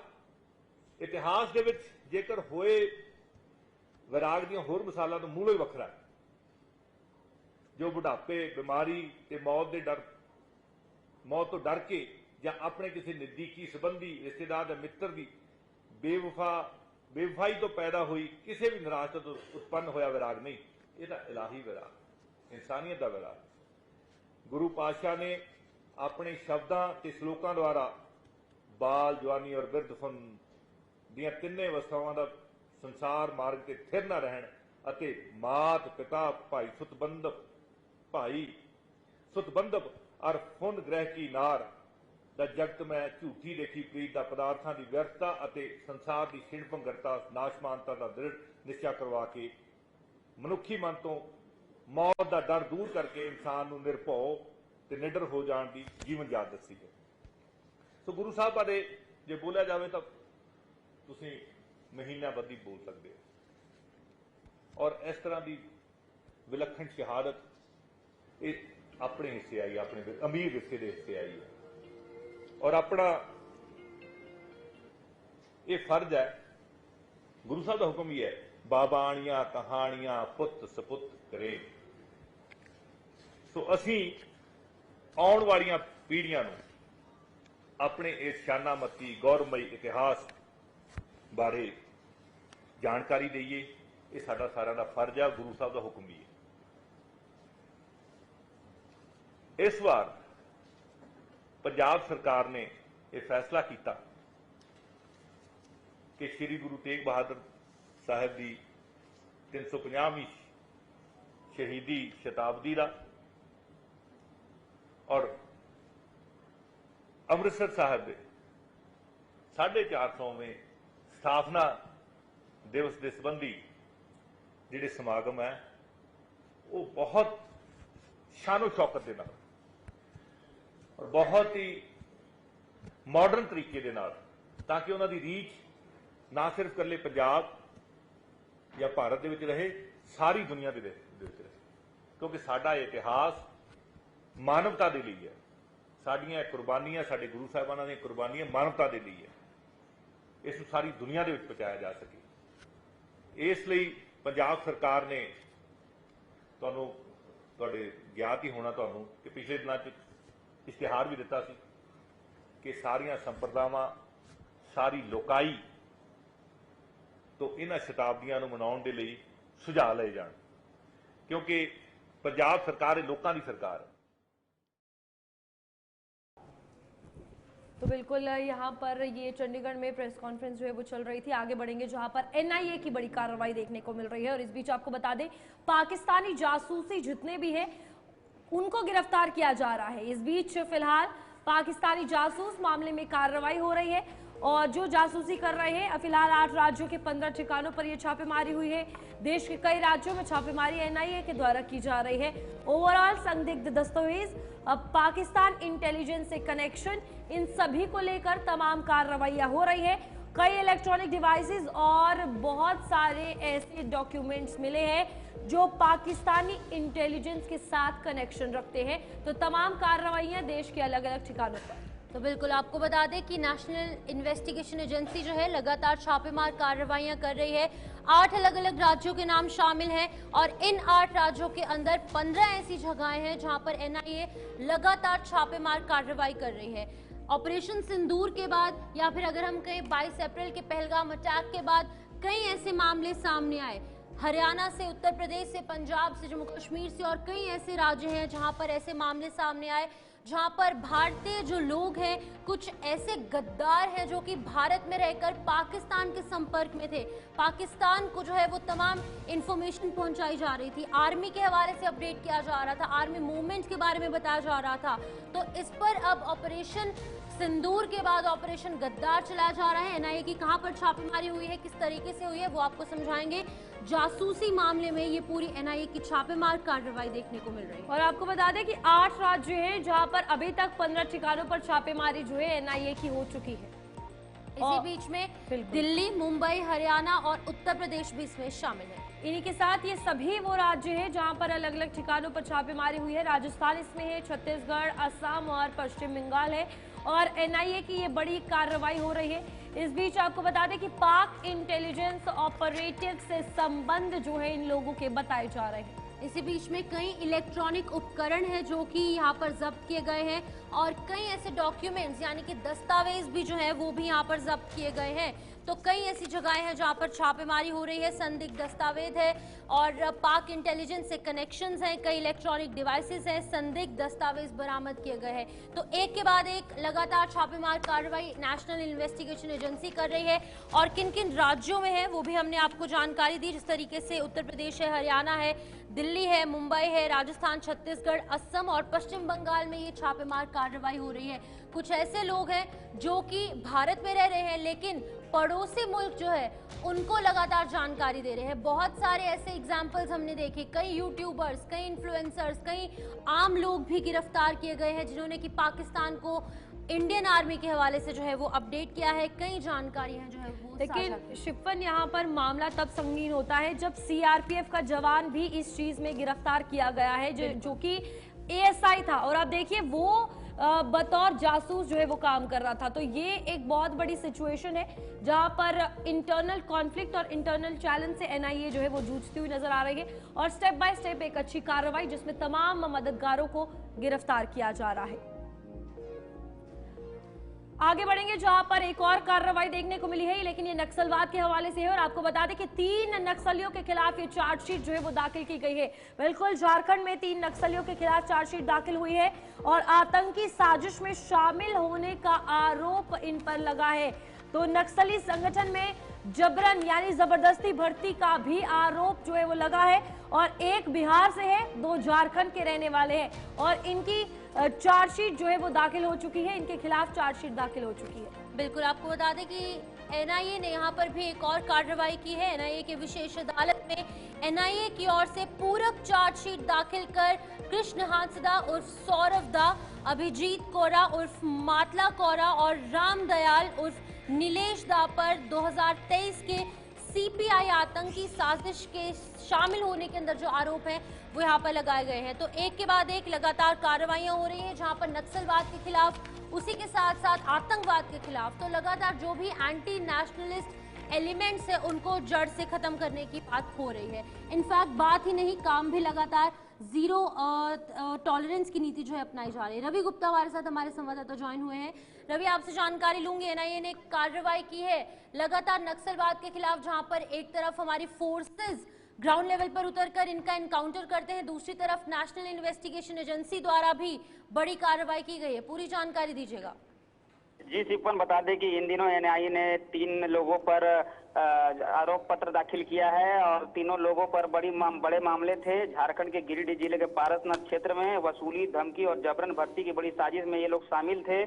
इतिहास के विच जेकर होए विराग दी होर मिसालां तो मूलों ही वखरा है, जो बुढ़ापे, बीमारी ते मौत तो डर के या अपने किसी नजदीकी संबंधी, रिश्तेदार या मित्र की बेवफाई तो पैदा हुई किसी भी निराशा तो उत्पन्न होया विराग नहीं, यह इलाही विराग, इंसानियत का विराग। गुरु पातशाह ने अपने शब्दों के श्लोकों द्वारा बाल, जवानी और बिरधपन दियां तिन्ने अवस्थावां दा संसार मार्ग ते थिर न रहन अते मात पिता भाई सुतबंधव और फुन ग्रह की नार दा जगत में झूठी देखी प्रीत दा पदार्थां की व्यर्थता अते संसार की छिड़भंगरता, नाशमानता का दृढ़ निश्चा करवा के मनुखी मन तो मौत का डर दूर करके इंसान को निर्भौ ते निडर हो जाने की जीवन याद दसी है। तो गुरु साहब बारे जो बोलिया जाए तो तुसीं महीना बदी बोल सकते हो। और इस तरह की विलक्षण शहादत अपने हिस्से आई, अपने अमीर हिस्से के हिस्से आई है। और अपना ये फर्ज है, गुरु साहब का हुक्म ही है, बाबाणियां कहानियां पुत सपुत करे। सो असी आउण वालियां पीढ़ियां नूं अपने इस शानामती गौरवमयी इतिहास बारे जानकारी दईए। ये साडा सारा दा फर्ज है, गुरु साहब का हुक्म भी है। इस बार पंजाब सरकार ने यह फैसला किया कि श्री गुरु तेग बहादुर साहब की 350वीं शहीदी शताब्दी का और अमृतसर साहब के 450वें स्थापना दिवस के संबंधी जिहड़े समागम है वो बहुत शानो शौकत के नाल और बहुत ही मॉडर्न तरीके के नाल, ताकि उन्होंने रीच ना सिर्फ कल्ले पंजाब या भारत दे विच रहे, सारी दुनिया दे विच रहे, क्योंकि साडा इतिहास मानवता दे लिए है। साडियां कुर्बानियां, साडे गुरु साहिबाना दी कुर्बानियां मानवता दे लिए है। इस सारी दुनिया दे विच पहुंचाया जा सके, इसलिए पंजाब सरकार ने तुहानूं तुहाडे ज्ञात ही होना तुहानूं कि पिछले दिनों इश्तिहार भी दिता सी कि सारियां संप्रदावां, सारी लोकाई तो इन्हां शताब्दियां नूं मनाउण दे लई सुझाव लए जाण, क्योंकि पंजाब सरकार लोकां दी सरकार है। तो बिल्कुल यहाँ पर ये चंडीगढ़ में प्रेस कॉन्फ्रेंस जो है वो चल रही थी। आगे बढ़ेंगे जहाँ पर एनआईए की बड़ी कार्रवाई देखने को मिल रही है। और इस बीच आपको बता दें, पाकिस्तानी जासूसी जितने भी हैं उनको गिरफ्तार किया जा रहा है। इस बीच फिलहाल पाकिस्तानी जासूस मामले में कार्रवाई हो रही है और जो जासूसी कर रहे हैं, फिलहाल 8 राज्यों के 15 ठिकानों पर यह छापेमारी हुई है। देश के कई राज्यों में छापेमारी एनआईए के द्वारा की जा रही है। ओवरऑल संदिग्ध दस्तावेज, अब पाकिस्तान इंटेलिजेंस से कनेक्शन, इन सभी को लेकर तमाम कार्रवाइयां हो रही है। कई इलेक्ट्रॉनिक डिवाइसेस और बहुत सारे ऐसे डॉक्यूमेंट्स मिले हैं जो पाकिस्तानी इंटेलिजेंस के साथ कनेक्शन रखते हैं। तो तमाम कार्रवाइयां देश के अलग अलग ठिकानों पर। तो बिल्कुल आपको बता दें कि नेशनल इन्वेस्टिगेशन एजेंसी जो है लगातार छापेमार कार्रवाइयां कर रही है। 8 अलग अलग राज्यों के नाम शामिल हैं और इन 8 राज्यों के अंदर 15 ऐसी जगहें हैं जहां पर एनआईए लगातार छापेमार कार्रवाई कर रही है। ऑपरेशन सिंदूर के बाद या फिर अगर हम कहें 22 अप्रैल के पहलगाम अटैक के बाद कई ऐसे मामले सामने आए। हरियाणा से, उत्तर प्रदेश से, पंजाब से, जम्मू कश्मीर से और कई ऐसे राज्य हैं जहां पर ऐसे मामले सामने आए जहां पर भारतीय जो लोग हैं, कुछ ऐसे गद्दार हैं जो कि भारत में रहकर पाकिस्तान के संपर्क में थे। पाकिस्तान को जो है वो तमाम इंफॉर्मेशन पहुंचाई जा रही थी, आर्मी के हवाले से अपडेट किया जा रहा था, आर्मी मूवमेंट के बारे में बताया जा रहा था। तो इस पर अब ऑपरेशन सिंदूर के बाद ऑपरेशन गद्दार चलाया जा रहा है। एनआईए की कहां पर छापेमारी हुई है, किस तरीके से हुई है, वो आपको समझाएंगे। जासूसी मामले में ये पूरी एनआईए की छापेमार कार्रवाई देखने को मिल रही है। और आपको बता दें कि 8 राज्य हैं जहां पर अभी तक 15 ठिकानों पर छापेमारी जो है एनआईए की हो चुकी है। इसी बीच में दिल्ली, मुंबई, हरियाणा और उत्तर प्रदेश भी इसमें शामिल है। इन्हीं के साथ ये सभी वो राज्य हैं जहां पर अलग अलग ठिकानों पर छापेमारी हुई है। राजस्थान इसमें है, छत्तीसगढ़, असम और पश्चिम बंगाल है और एनआईए की ये बड़ी कार्रवाई हो रही है। इस बीच आपको बता दें कि पाक इंटेलिजेंस ऑपरेटिव से संबंध जो है इन लोगों के बताए जा रहे हैं। इसी बीच में कई इलेक्ट्रॉनिक उपकरण हैं जो कि यहाँ पर जब्त किए गए हैं और कई ऐसे डॉक्यूमेंट्स यानी कि दस्तावेज भी जो है वो भी यहाँ पर जब्त किए गए हैं। तो कई ऐसी जगहें हैं जहाँ पर छापेमारी हो रही है, संदिग्ध दस्तावेज है और पाक इंटेलिजेंस से कनेक्शंस हैं, कई इलेक्ट्रॉनिक डिवाइसेस हैं, संदिग्ध दस्तावेज बरामद किए गए हैं। तो एक के बाद एक लगातार छापेमार कार्रवाई नेशनल इन्वेस्टिगेशन एजेंसी कर रही है और किन किन राज्यों में है वो भी हमने आपको जानकारी दी। जिस तरीके से उत्तर प्रदेश है, हरियाणा है, दिल्ली है, मुंबई है, राजस्थान, छत्तीसगढ़, असम और पश्चिम बंगाल में ये छापेमार कार्रवाई हो रही है। कुछ ऐसे लोग हैं जो कि भारत में रह रहे हैं लेकिन पड़ोसी मुल्क जो है उनको लगातार जानकारी दे रहे हैं। बहुत सारे ऐसे एग्जाम्पल्स हमने देखे, कई यूट्यूबर्स, कई इन्फ्लुएंसर्स, कई आम लोग भी गिरफ्तार किए गए हैं जिन्होंने कि पाकिस्तान को इंडियन आर्मी के हवाले से जो है वो अपडेट किया है, कई जानकारियां जो है वो। लेकिन शिफन यहाँ पर मामला तब संगीन होता है जब सीआरपीएफ का जवान भी इस चीज में गिरफ्तार किया गया है जो कि एएसआई था और आप देखिए वो बतौर जासूस जो है वो काम कर रहा था। तो ये एक बहुत बड़ी सिचुएशन है जहां पर इंटरनल कॉन्फ्लिक्ट और इंटरनल चैलेंज से एनआईए जो है वो जूझती हुई नजर आ रही है और स्टेप बाय स्टेप एक अच्छी कार्रवाई जिसमें तमाम मददगारों को गिरफ्तार किया जा रहा है। आगे बढ़ेंगे जहां पर एक और कार्रवाई देखने को मिली है, लेकिन ये नक्सलवाद के हवाले से है और आपको बता दें कि 3 नक्सलियों के खिलाफ ये चार्जशीट जो है वो दाखिल की गई है। बिल्कुल, झारखंड में 3 नक्सलियों के खिलाफ चार्जशीट दाखिल हुई है और आतंकी साजिश में शामिल होने का आरोप इन पर लगा है। तो नक्सली संगठन में जबरन यानी जबरदस्ती भर्ती का भी आरोप जो है वो लगा है और एक बिहार से है, 2 झारखंड के रहने वाले हैं और इनकी चार्जशीट जो है वो दाखिल हो चुकी है, इनके खिलाफ चार्जशीट दाखिल हो चुकी है। बिल्कुल, आपको बता दें कि एनआईए ने यहाँ पर भी एक और कार्रवाई की है। एनआईए की विशेष अदालत में एनआईए की ओर से पूरक चार्जशीट दाखिल कर कृष्ण हांसदा उर्फ सौरभ दा, अभिजीत कोरा उर्फ मातला कोरा और रामदयाल उर्फ नीलेश दा पर 2023 के सीपीआई आतंकी साजिश के शामिल होने के अंदर जो आरोप है वो यहाँ पर लगाए गए हैं। तो एक के बाद एक लगातार कार्रवाइयां हो रही हैं, जहां पर नक्सलवाद के खिलाफ, उसी के साथ साथ आतंकवाद के खिलाफ तो लगातार जो भी एंटी नेशनलिस्ट एलिमेंट्स है उनको जड़ से खत्म करने की बात हो रही है। इनफैक्ट बात ही नहीं, काम भी लगातार जीरो टॉलरेंस की नीति जो है अपनाई जा रही है। रवि गुप्ता हमारे साथ, हमारे संवाददाता ज्वाइन हुए हैं। रवि, आपसे जानकारी लूंगी, एनआईए ने कार्रवाई की है लगातार नक्सलवाद के खिलाफ, जहां पर एक तरफ हमारी फोर्सेस ग्राउंड लेवल पर उतरकर इनका एनकाउंटर करते हैं, दूसरी तरफ नेशनल इन्वेस्टिगेशन एजेंसी द्वारा भी बड़ी कार्रवाई की गई है। पूरी जानकारी दीजिएगा। जी सिपन, बता दें कि इन दिनों एनआईए ने 3 लोगों पर आरोप पत्र दाखिल किया है और तीनों लोगों पर बड़े मामले थे। झारखंड के गिरिडीह जिले के पारसनाथ क्षेत्र में वसूली, धमकी और जबरन भर्ती की बड़ी साजिश में ये लोग शामिल थे।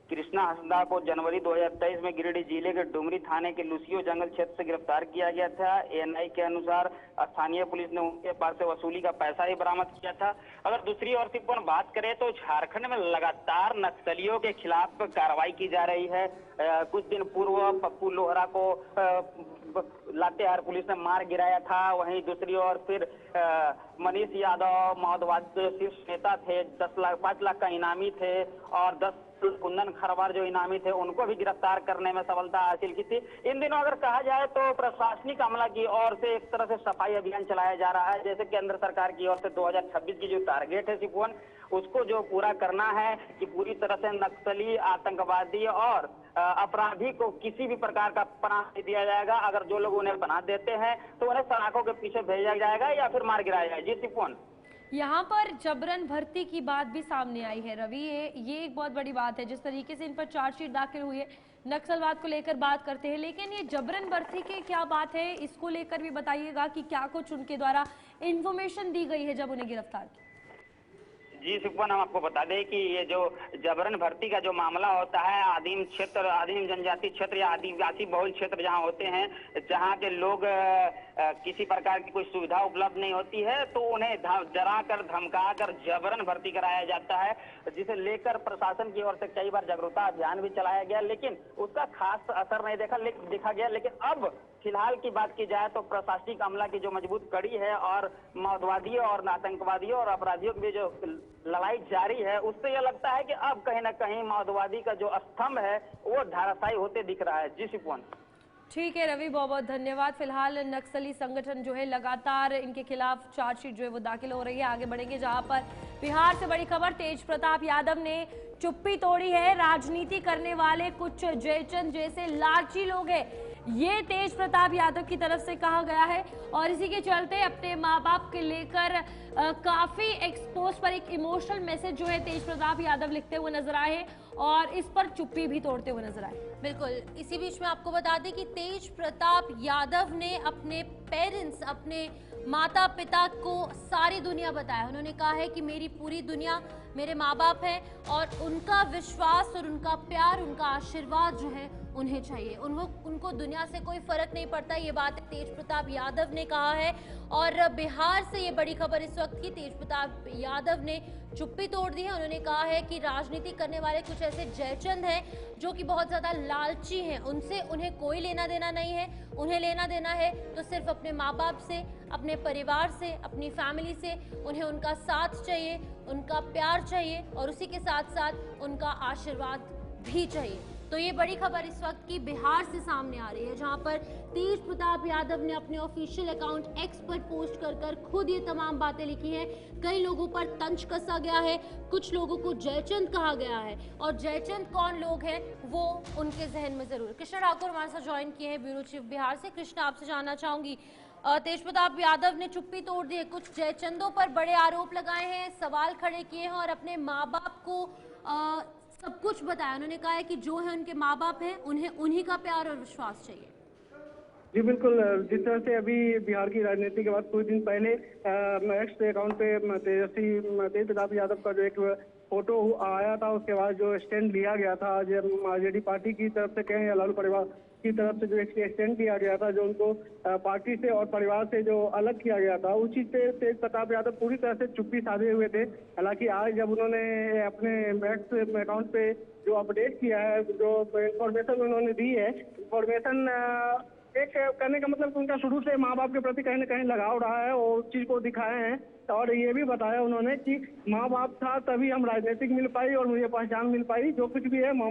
कृष्णा हंसदा को जनवरी 2023 में गिरिडीह जिले के डुमरी थाने के लुसियो जंगल क्षेत्र से गिरफ्तार किया गया था। एएनआई के अनुसार स्थानीय पुलिस ने उनके पास से वसूली का पैसा ही बरामद किया था। अगर दूसरी ओर से बात करें तो झारखंड में लगातार नक्सलियों के खिलाफ कार्रवाई की जा रही है। कुछ दिन पूर्व पप्पू लोहरा को लातेहार पुलिस ने मार गिराया था। वहीं दूसरी ओर फिर मनीष यादव माओवादी शीर्ष नेता थे, 5 लाख का इनामी थे और 10 कुंदन खरवार जो इनामी थे उनको भी गिरफ्तार करने में सफलता हासिल की थी। इन दिनों अगर कहा जाए तो प्रशासनिक अमला की ओर से एक तरह से सफाई अभियान चलाया जा रहा है। जैसे केंद्र सरकार की ओर से 2026 की जो टारगेट है सिपुवन, उसको जो पूरा करना है कि पूरी तरह से नक्सली, आतंकवादी और अपराधी को किसी भी प्रकार का पनाह नहीं दिया जाएगा। अगर जो लोग उन्हें पनाह देते हैं तो उन्हें सलाखों के पीछे भेजा जाएगा या फिर मार गिराया जाएगा। जी सिपुवन, यहाँ पर जबरन भर्ती की बात भी सामने आई है रवि, ये एक बहुत बड़ी बात है। जिस तरीके से इन पर चार्जशीट दाखिल हुई है, नक्सलवाद को लेकर बात करते हैं, लेकिन ये जबरन भर्ती की क्या बात है, इसको लेकर भी बताइएगा कि क्या कुछ उनके द्वारा इंफॉर्मेशन दी गई है जब उन्हें गिरफ्तार किया। जी सुपन, हम आपको बता दें कि ये जो जबरन भर्ती का जो मामला होता है, आदिम क्षेत्र, आदिम जनजाति क्षेत्र या आदिवासी बहुल क्षेत्र जहाँ होते हैं, जहाँ के लोग किसी प्रकार की कोई सुविधा उपलब्ध नहीं होती है तो उन्हें डरा कर, धमका कर जबरन भर्ती कराया जाता है, जिसे लेकर प्रशासन की ओर से कई बार जागरूकता अभियान भी चलाया गया, लेकिन उसका खास असर नहीं देखा गया। लेकिन अब फिलहाल की बात की जाए तो प्रशासनिक अमला की जो मजबूत कड़ी है और माओवादियों और आतंकवादियों और अपराधियों की जो लड़ाई जारी है, उससे यह लगता है कि अब कहीं ना कहीं माओवादी का जो स्तंभ है वो धराशायी होते दिख रहा है। जी शिपवन। ठीक है रवि, बहुत बहुत धन्यवाद। फिलहाल नक्सली संगठन जो है लगातार इनके खिलाफ चार्जशीट जो है वो दाखिल हो रही है। आगे बढ़ेंगे जहां पर बिहार से बड़ी खबर, तेज प्रताप यादव ने चुप्पी तोड़ी है। राजनीति करने वाले कुछ जयचंद जैसे लालची लोग हैं, ये तेज प्रताप यादव की तरफ से कहा गया है और इसी के चलते अपने माँ बाप के लेकर काफी एक्सपोज पर एक इमोशनल मैसेज जो है तेज प्रताप यादव लिखते हुए नजर आए और इस पर चुप्पी भी तोड़ते हुए नजर आए। बिल्कुल, इसी बीच में आपको बता दें कि तेज प्रताप यादव ने अपने पेरेंट्स, अपने माता पिता को सारी दुनिया बताया। उन्होंने कहा है कि मेरी पूरी दुनिया मेरे माँ बाप हैं और उनका विश्वास और उनका प्यार, उनका आशीर्वाद जो है उन्हें चाहिए। उनको दुनिया से कोई फर्क नहीं पड़ता। ये बात तेज प्रताप यादव ने कहा है और बिहार से ये बड़ी खबर इस वक्त की, तेज प्रताप यादव ने चुप्पी तोड़ दी है। उन्होंने कहा है कि राजनीति करने वाले कुछ ऐसे जयचंद हैं जो कि बहुत ज्यादा लालची हैं, उनसे उन्हें कोई लेना देना नहीं है। उन्हें लेना देना है तो सिर्फ अपने माँ बाप से, अपने परिवार से, अपनी फैमिली से। उन्हें उनका साथ चाहिए, उनका प्यार चाहिए और उसी के साथ साथ उनका आशीर्वाद भी चाहिए। तो ये बड़ी खबर इस वक्त की बिहार से सामने आ रही है, जहां पर तेज प्रताप यादव ने अपने ऑफिशियल अकाउंट एक्स पर पोस्ट कर खुद ये तमाम बातें लिखी हैं। कई लोगों पर तंज कसा गया है, कुछ लोगों को जयचंद कहा गया है, और जयचंद कौन लोग हैं वो उनके जहन में जरूर। कृष्णा ठाकुर हमारे साथ ज्वाइन किए हैं ब्यूरो चीफ बिहार से। कृष्णा, आपसे जानना चाहूंगी, तेज प्रताप यादव ने चुप्पी तोड़ दी है, कुछ जयचंदों पर बड़े आरोप लगाए हैं, सवाल खड़े किए हैं और अपने माँ बाप को सब कुछ बताया। उन्होंने कहा है कि जो है उनके माँ बाप हैं, उन्हें उन्हीं का प्यार और विश्वास चाहिए। जी बिल्कुल, जिस तरह से अभी बिहार की राजनीति के बाद कुछ दिन पहले एक्स अकाउंट पे तेज प्रताप यादव का जो एक फोटो आया था, उसके बाद जो स्टैंड लिया गया था आरजेडी पार्टी की तरफ से कहें या लालू परिवार की तरफ से जो एक स्टैंड लिया गया था, जो उनको पार्टी से और परिवार से जो अलग किया गया था, उस चीज से तेज प्रताप यादव पूरी तरह से चुप्पी साधे हुए थे। हालांकि आज जब उन्होंने अपने एक्स अकाउंट पे जो अपडेट किया है, जो इंफॉर्मेशन उन्होंने दी है, इंफॉर्मेशन एक करने का मतलब उनका शुरू से माँ बाप के प्रति कहीं न कहीं लगाव रहा है और उस चीज को दिखाए हैं। और ये भी बताया उन्होंने कि माँ बाप था तभी हम राजनीतिक मिल पाई और मुझे पहचान मिल पाई। जो कुछ भी है माँ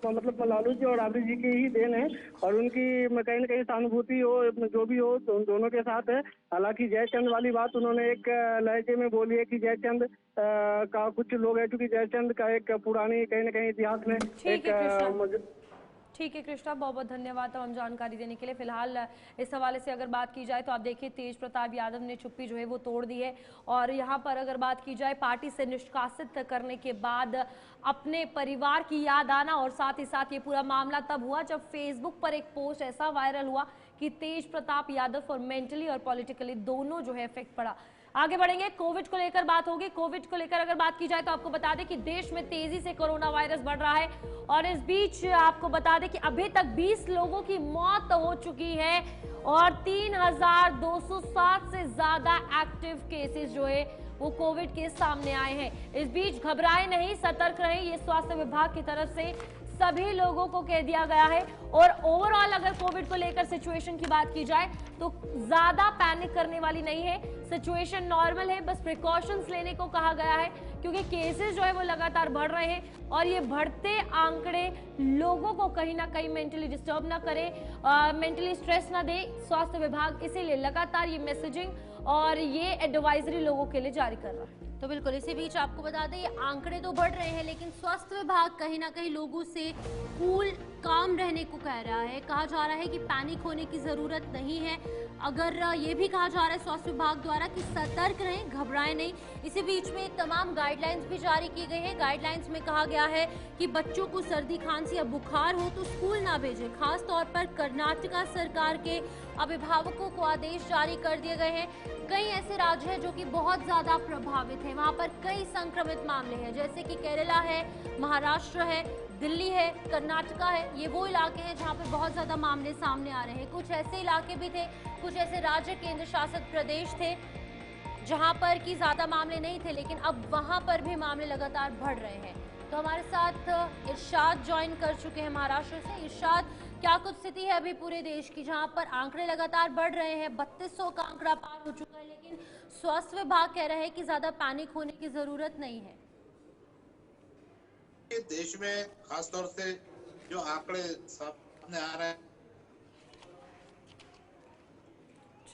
मतलब लालू जी और राबड़ी जी की ही देन है और उनकी कहीं न कहीं सहानुभूति हो, जो भी हो दोनों के साथ है। हालांकि जयचंद वाली बात उन्होंने एक लहजे में बोली है कि जयचंद का कुछ लोग है, क्योंकि जयचंद का एक पुरानी कहीं न कहीं इतिहास में ठीक है कृष्णा, बहुत बहुत धन्यवाद तमाम जानकारी देने के लिए। फिलहाल इस हवाले से अगर बात की जाए तो आप देखिए तेज प्रताप यादव ने चुप्पी जो है वो तोड़ दी है। और यहाँ पर अगर बात की जाए पार्टी से निष्कासित करने के बाद अपने परिवार की याद आना, और साथ ही साथ ये पूरा मामला तब हुआ जब फेसबुक पर एक पोस्ट ऐसा वायरल हुआ कि तेज प्रताप यादव पर मेंटली और पॉलिटिकली दोनों जो है इफेक्ट पड़ा। आगे बढ़ेंगे, कोविड को लेकर बात होगी। कोविड को लेकर अगर बात की जाए तो आपको बता दें कि देश में तेजी से कोरोना वायरस बढ़ रहा है और इस बीच आपको बता दें कि अभी तक 20 लोगों की मौत हो चुकी है और 3,207 से ज्यादा एक्टिव केसेस जो है वो कोविड के सामने आए हैं। इस बीच घबराए नहीं, सतर्क रहें, ये स्वास्थ्य विभाग की तरफ से सभी लोगों को कह दिया गया है। और ओवरऑल अगर कोविड को लेकर सिचुएशन की बात की जाए तो ज्यादा पैनिक करने वाली नहीं है, सिचुएशन नॉर्मल है, बस प्रिकॉशंस लेने को कहा गया है क्योंकि केसेस जो है वो लगातार बढ़ रहे हैं और ये बढ़ते आंकड़े लोगों को कहीं ना कहीं मेंटली डिस्टर्ब ना करे, मेंटली स्ट्रेस ना दे। स्वास्थ्य विभाग इसीलिए लगातार ये मैसेजिंग और ये एडवाइजरी लोगों के लिए जारी कर रहा है। तो बिल्कुल इसी बीच आपको बता दें ये आंकड़े तो बढ़ रहे हैं, लेकिन स्वास्थ्य विभाग कहीं ना कहीं लोगों से कूल काम रहने को कह रहा है। कहा जा रहा है कि पैनिक होने की ज़रूरत नहीं है। अगर ये भी कहा जा रहा है स्वास्थ्य विभाग द्वारा कि सतर्क रहें, घबराएं नहीं। इसी बीच में तमाम गाइडलाइंस भी जारी की गई हैं। गाइडलाइंस में कहा गया है कि बच्चों को सर्दी खांसी या बुखार हो तो स्कूल ना भेजें। खास तौर पर कर्नाटका सरकार के अभिभावकों को आदेश जारी कर दिए गए हैं। कई ऐसे राज्य हैं जो कि बहुत ज़्यादा प्रभावित हैं, वहाँ पर कई संक्रमित मामले हैं, जैसे कि केरला है, महाराष्ट्र है, दिल्ली है, कर्नाटका है। ये वो इलाके हैं जहाँ पर बहुत ज़्यादा मामले सामने आ रहे हैं। कुछ ऐसे इलाके भी थे, कुछ ऐसे राज्य केंद्र शासित प्रदेश थे जहाँ पर कि ज़्यादा मामले नहीं थे, लेकिन अब वहाँ पर भी मामले लगातार बढ़ रहे हैं। तो हमारे साथ इरशाद ज्वाइन कर चुके हैं महाराष्ट्र से। इरशाद, क्या कुछ स्थिति है अभी पूरे देश की जहां पर आंकड़े लगातार बढ़ रहे हैं? 3200 का आंकड़ा पार हो चुका है, लेकिन स्वास्थ्य विभाग कह रहे हैं कि ज्यादा पैनिक होने की जरूरत नहीं है। देश में खासतौर से जो आंकड़े सामने आ रहे हैं,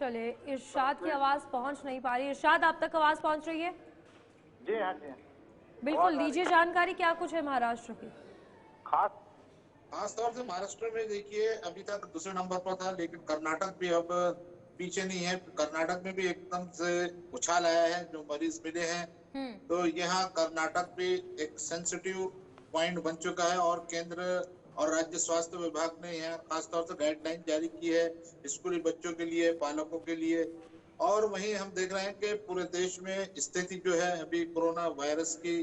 चले इरशाद की आवाज पहुंच नहीं पा रही। इरशाद, आप तक आवाज पहुंच रही है? जी हाँ जी बिल्कुल, दीजिए जानकारी, क्या कुछ है महाराष्ट्र की? खास तौर से महाराष्ट्र में देखिए अभी तक दूसरे नंबर पर था, लेकिन कर्नाटक भी अब पीछे नहीं है। कर्नाटक में भी एकदम से उछाल आया है, जो मरीज मिले हैं। तो यहाँ कर्नाटक भी एक सेंसिटिव पॉइंट बन चुका है और केंद्र और राज्य स्वास्थ्य विभाग ने यहाँ खासतौर से गाइडलाइन जारी की है स्कूली बच्चों के लिए, पालकों के लिए। और वहीं हम देख रहे हैं कि पूरे देश में स्थिति जो है अभी कोरोना वायरस की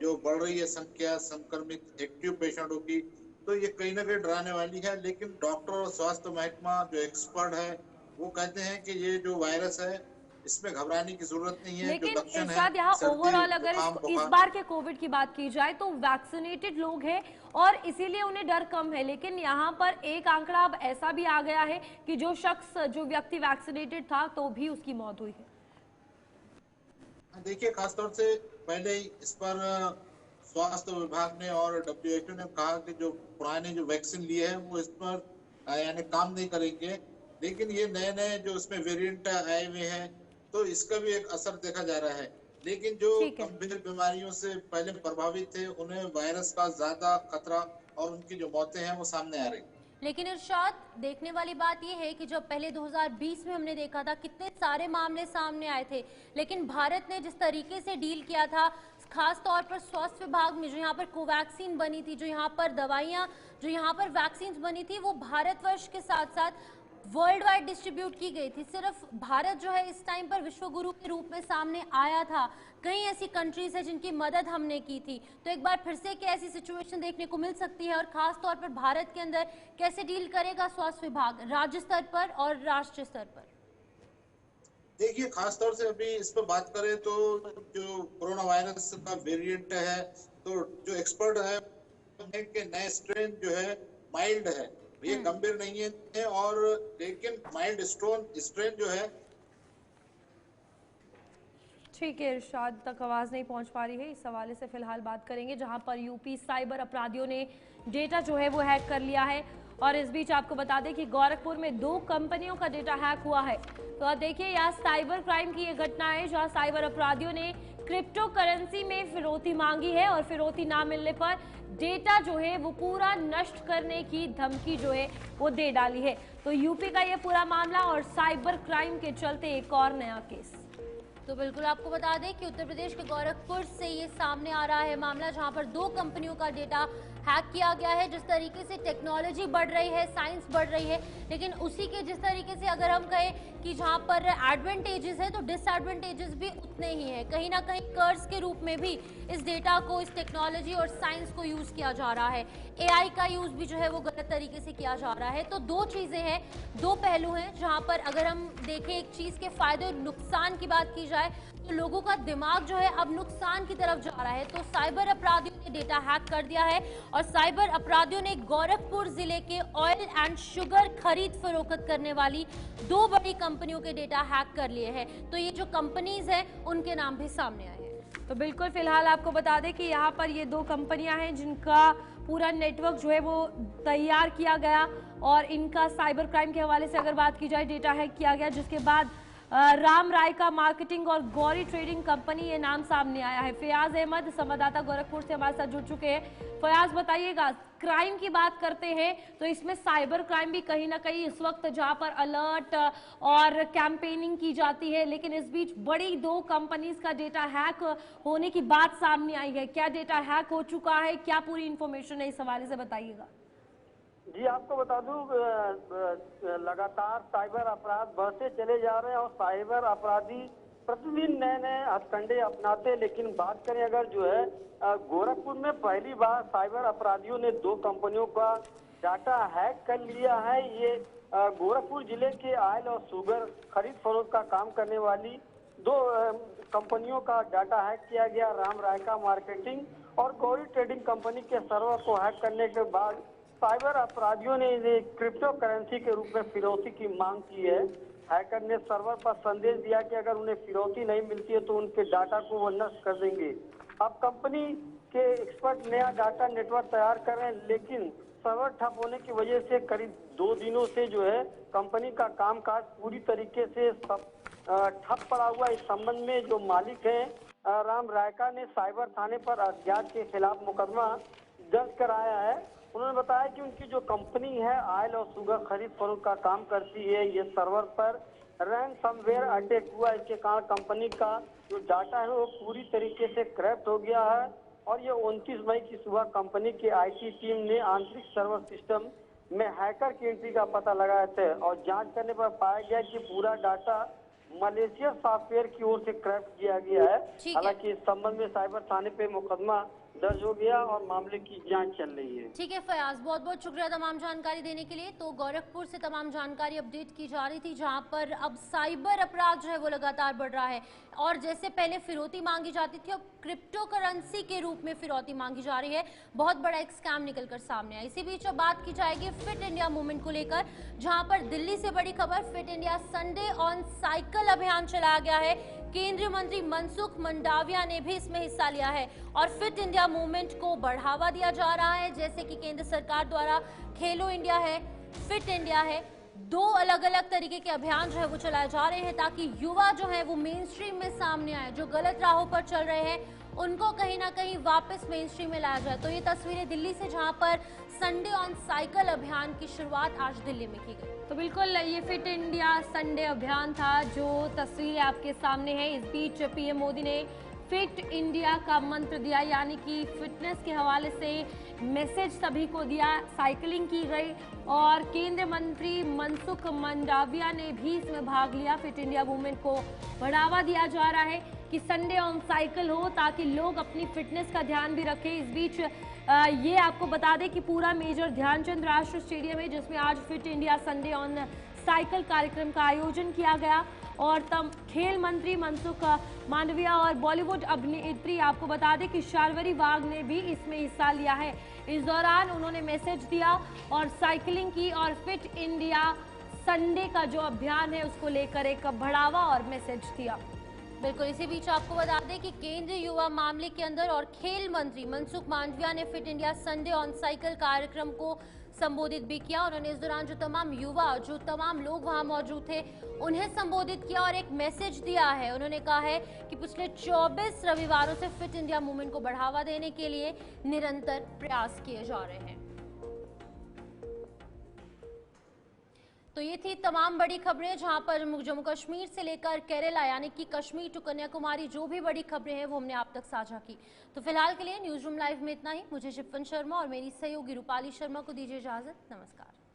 जो बढ़ रही है संख्या संक्रमित एक्टिव पेशेंटों की, तो ये कहीं ना कहीं डराने वाली है। लेकिन डॉक्टर और स्वास्थ्य महकमा जो एक्सपर्ट है वो कहते हैं कि ये जो वायरस है इसमें घबराने की जरूरत नहीं है। लेकिन इरशाद, यहाँ ओवरऑल अगर इस बार के कोविड की बात की जाए तो वैक्सीनेटेड लोग हैं और इसीलिए उन्हें डर कम है, लेकिन यहाँ पर एक आंकड़ा अब ऐसा भी आ गया है कि जो व्यक्ति वैक्सीनेटेड था तो भी उसकी मौत हुई है। देखिए खासतौर से पहले ही इस पर स्वास्थ्य विभाग ने और WHO ने कहा कि जो पुराने जो वैक्सीन लिए हैं वो इस पर यानी काम नहीं करेंगे, लेकिन ये नए नए जो इसमें वेरिएंट आए हुए हैं तो इसका भी एक असर देखा जा रहा है। लेकिन जो गंभीर बीमारियों से पहले प्रभावित थे उन्हें वायरस का ज्यादा खतरा और उनकी जो मौतें हैं वो सामने आ रही। लेकिन इरशाद, देखने वाली बात यह है कि जब पहले 2020 में हमने देखा था कितने सारे मामले सामने आए थे, लेकिन भारत ने जिस तरीके से डील किया था, खास तौर पर स्वास्थ्य विभाग में जो यहाँ पर कोवैक्सीन बनी थी, जो यहाँ पर दवाइयाँ, जो यहाँ पर वैक्सीन बनी थी, वो भारतवर्ष के साथ साथ वर्ल्ड वाइड डिस्ट्रीब्यूट की गई थी। सिर्फ भारत जो है इस टाइम पर विश्व गुरु के रूप में सामने आया था। कई ऐसी कंट्रीज है जिनकी मदद हमने की थी। तो एक बार फिर से क्या ऐसी सिचुएशन देखने को मिल सकती है, और खास तौर पर भारत के अंदर कैसे डील करेगा स्वास्थ्य विभाग राज्य स्तर पर और राष्ट्रीय स्तर पर? देखिए, खासतौर से अभी इस पर बात करें तो जो कोरोना वायरस का वेरिएंट है, तो जो एक्सपर्ट है कि नए स्ट्रेन जो है माइल्ड है, ये गंभीर नहीं है, और लेकिन माइल्ड स्ट्रेन जो है। ठीक है, इरशाद तक आवाज नहीं पहुंच पा रही है, इस हवाले से फिलहाल बात करेंगे, जहां पर यूपी साइबर अपराधियों ने डेटा जो है वो हैक कर लिया है। और इस बीच आपको बता दें कि गोरखपुर में 2 कंपनियों का डेटा हैक हुआ है। तो आप देखिए, यहाँ साइबर क्राइम की ये घटना है, जहाँ साइबर अपराधियों ने क्रिप्टो करेंसी में फिरौती मांगी है और फिरौती ना मिलने पर डेटा जो है वो पूरा नष्ट करने की धमकी जो है वो दे डाली है। तो यूपी का ये पूरा मामला और साइबर क्राइम के चलते एक और नया केस। तो बिल्कुल आपको बता दें कि उत्तर प्रदेश के गोरखपुर से ये सामने आ रहा है मामला, जहां पर 2 कंपनियों का डेटा हैक किया गया है। जिस तरीके से टेक्नोलॉजी बढ़ रही है, साइंस बढ़ रही है, लेकिन उसी के जिस तरीके से अगर हम कहें कि जहां पर एडवांटेजेस है तो डिसएडवांटेजेस भी उतने ही है। कहीं ना कहीं कर्ज के रूप में भी इस डेटा को, इस टेक्नोलॉजी और साइंस को यूज किया जा रहा है। AI का यूज भी जो है वो गलत तरीके से किया जा रहा है। तो 2 चीजें हैं, 2 पहलू हैं, जहां पर अगर हम देखें एक चीज के फायदे और नुकसान की बात की जाए तो लोगों का दिमाग जो है अब नुकसान की तरफ जा रहा है। तो साइबर अपराधियों ने डेटा हैक कर दिया है और साइबर अपराधियों ने गोरखपुर जिले के ऑयल एंड शुगर खरीद फरोख्त करने वाली 2 बड़ी कंपनियों के डेटा हैक कर लिए हैं। तो ये जो कंपनीज हैं उनके नाम भी सामने आए हैं। तो बिल्कुल फिलहाल आपको बता दें कि यहाँ पर ये 2 कंपनियां हैं जिनका पूरा नेटवर्क जो है वो तैयार किया गया और इनका साइबर क्राइम के हवाले से अगर बात की जाए डेटा हैक किया गया, जिसके बाद राम रायका मार्केटिंग और गौरी ट्रेडिंग कंपनी ये नाम सामने आया है। फयाज अहमद संवाददाता गोरखपुर से हमारे साथ जुड़ चुके हैं। फयाज, बताइएगा, क्राइम की बात करते हैं तो इसमें साइबर क्राइम भी कहीं ना कहीं इस वक्त जहां पर अलर्ट और कैंपेनिंग की जाती है, लेकिन इस बीच बड़ी 2 कंपनीज का डेटा हैक होने की बात सामने आई है। क्या डेटा हैक हो चुका है, क्या पूरी इंफॉर्मेशन है, इस हवाले से बताइएगा। जी, आपको बता दूं, लगातार साइबर अपराध बढ़ते चले जा रहे हैं और साइबर अपराधी प्रतिदिन नए नए हथकंडे अपनाते हैं। लेकिन बात करें अगर जो है गोरखपुर में पहली बार साइबर अपराधियों ने 2 कंपनियों का डाटा हैक कर लिया है। ये गोरखपुर जिले के ऑयल और शुगर खरीद फरोख्त का काम करने वाली 2 कंपनियों का डाटा हैक किया गया। राम रायका मार्केटिंग और गौरी ट्रेडिंग कंपनी के सर्वर को हैक करने के बाद साइबर अपराधियों ने क्रिप्टो करेंसी के रूप में फिरौती की मांग की है। हैकर ने सर्वर पर संदेश दिया कि अगर उन्हें फिरौती नहीं मिलती है तो उनके डाटा को वो नष्ट कर देंगे। अब कंपनी के एक्सपर्ट नया डाटा नेटवर्क तैयार कर रहे हैं, लेकिन सर्वर ठप होने की वजह से करीब 2 दिनों से जो है कंपनी का कामकाज पूरी तरीके से ठप पड़ा हुआ। इस संबंध में जो मालिक हैं राम रायका ने साइबर थाने पर अज्ञात के खिलाफ मुकदमा दर्ज कराया है। उन्होंने बताया कि उनकी जो कंपनी है ऑयल और शुगर खरीद फरोख्त का काम करती है, ये सर्वर पर रैनसमवेयर अटैक हुआ। इसके कारण कंपनी का जो डाटा है वो पूरी तरीके से क्रैप्ट हो गया है और ये 29 मई की सुबह कंपनी की IT टीम ने आंतरिक सर्वर सिस्टम में हैकर की एंट्री का पता लगाया था और जांच करने पर पाया गया कि पूरा डाटा मलेशिया सॉफ्टवेयर की ओर से क्रैप्ट किया गया है। हालांकि इस संबंध में साइबर थाने पे मुकदमा दर्ज हो गया और मामले की जांच चल रही है। ठीक है फयाज, बहुत बहुत शुक्रिया तमाम जानकारी देने के लिए। तो गोरखपुर से तमाम जानकारी अपडेट की जा रही थी, जहां पर अब साइबर अपराध जो है वो लगातार बढ़ रहा है और जैसे पहले फिरौती मांगी जाती थी, अब क्रिप्टो करेंसी के रूप में फिरौती मांगी जा रही है। बहुत बड़ा एक स्कैम निकलकर सामने आया। इसी बीच अब बात की जाएगी फिट इंडिया मूवमेंट को लेकर, जहां पर दिल्ली से बड़ी खबर, fit India Sunday on cycle अभियान चलाया गया है। केंद्रीय मंत्री मनसुख मंडाविया ने भी इसमें हिस्सा लिया है और फिट इंडिया मूवमेंट को बढ़ावा दिया जा रहा है। जैसे कि केंद्र सरकार द्वारा खेलो इंडिया है, फिट इंडिया है, दो अलग अलग तरीके के अभियान जो है वो चलाए जा रहे हैं ताकि युवा जो है वो मेन स्ट्रीम में सामने आए, जो गलत राहों पर चल रहे हैं उनको कहीं ना कहीं वापस मेन स्ट्रीम में लाया जाए। तो ये तस्वीरें दिल्ली से, जहां पर संडे ऑन साइकिल अभियान की शुरुआत आज दिल्ली में की गई। तो बिल्कुल ये फिट इंडिया संडे अभियान था, जो तस्वीरें आपके सामने है। इस बीच पीएम मोदी ने फिट इंडिया का मंत्र दिया, यानी कि फिटनेस के हवाले से मैसेज सभी को दिया। साइकिलिंग की गई और केंद्रीय मंत्री मनसुख मंडाविया ने भी इसमें भाग लिया। फिट इंडिया मूवमेंट को बढ़ावा दिया जा रहा है कि संडे ऑन साइकिल हो ताकि लोग अपनी फिटनेस का ध्यान भी रखें। इस बीच ये आपको बता दें कि पूरा मेजर ध्यानचंद राष्ट्रीय स्टेडियम है जिसमें आज fit India Sunday on cycle कार्यक्रम का आयोजन किया गया और खेल मंत्री मनसुख मांडविया और बॉलीवुड अभिनेत्री आपको बता दें कि शार्वरी वाघ ने भी इसमें हिस्सा लिया है। इस दौरान उन्होंने मैसेज दिया और साइकिलिंग की और फिट इंडिया संडे का जो अभियान है उसको लेकर एक बढ़ावा और मैसेज दिया। बिल्कुल, इसी बीच आपको बता दें कि केंद्रीय युवा मामले के अंदर और खेल मंत्री मनसुख मांडविया ने fit India Sunday on cycle कार्यक्रम को संबोधित भी किया। उन्होंने इस दौरान जो तमाम लोग वहां मौजूद थे उन्हें संबोधित किया और एक मैसेज दिया है। उन्होंने कहा है कि पिछले 24 रविवारों से फिट इंडिया मूवमेंट को बढ़ावा देने के लिए निरंतर प्रयास किए जा रहे हैं। तो ये थी तमाम बड़ी खबरें, जहां पर जम्मू कश्मीर से लेकर केरला यानी कि कश्मीर टू कन्याकुमारी जो भी बड़ी खबरें हैं वो हमने आप तक साझा की। तो फिलहाल के लिए न्यूज रूम लाइव में इतना ही। मुझे शिफन शर्मा और मेरी सहयोगी रूपाली शर्मा को दीजिए इजाजत। नमस्कार।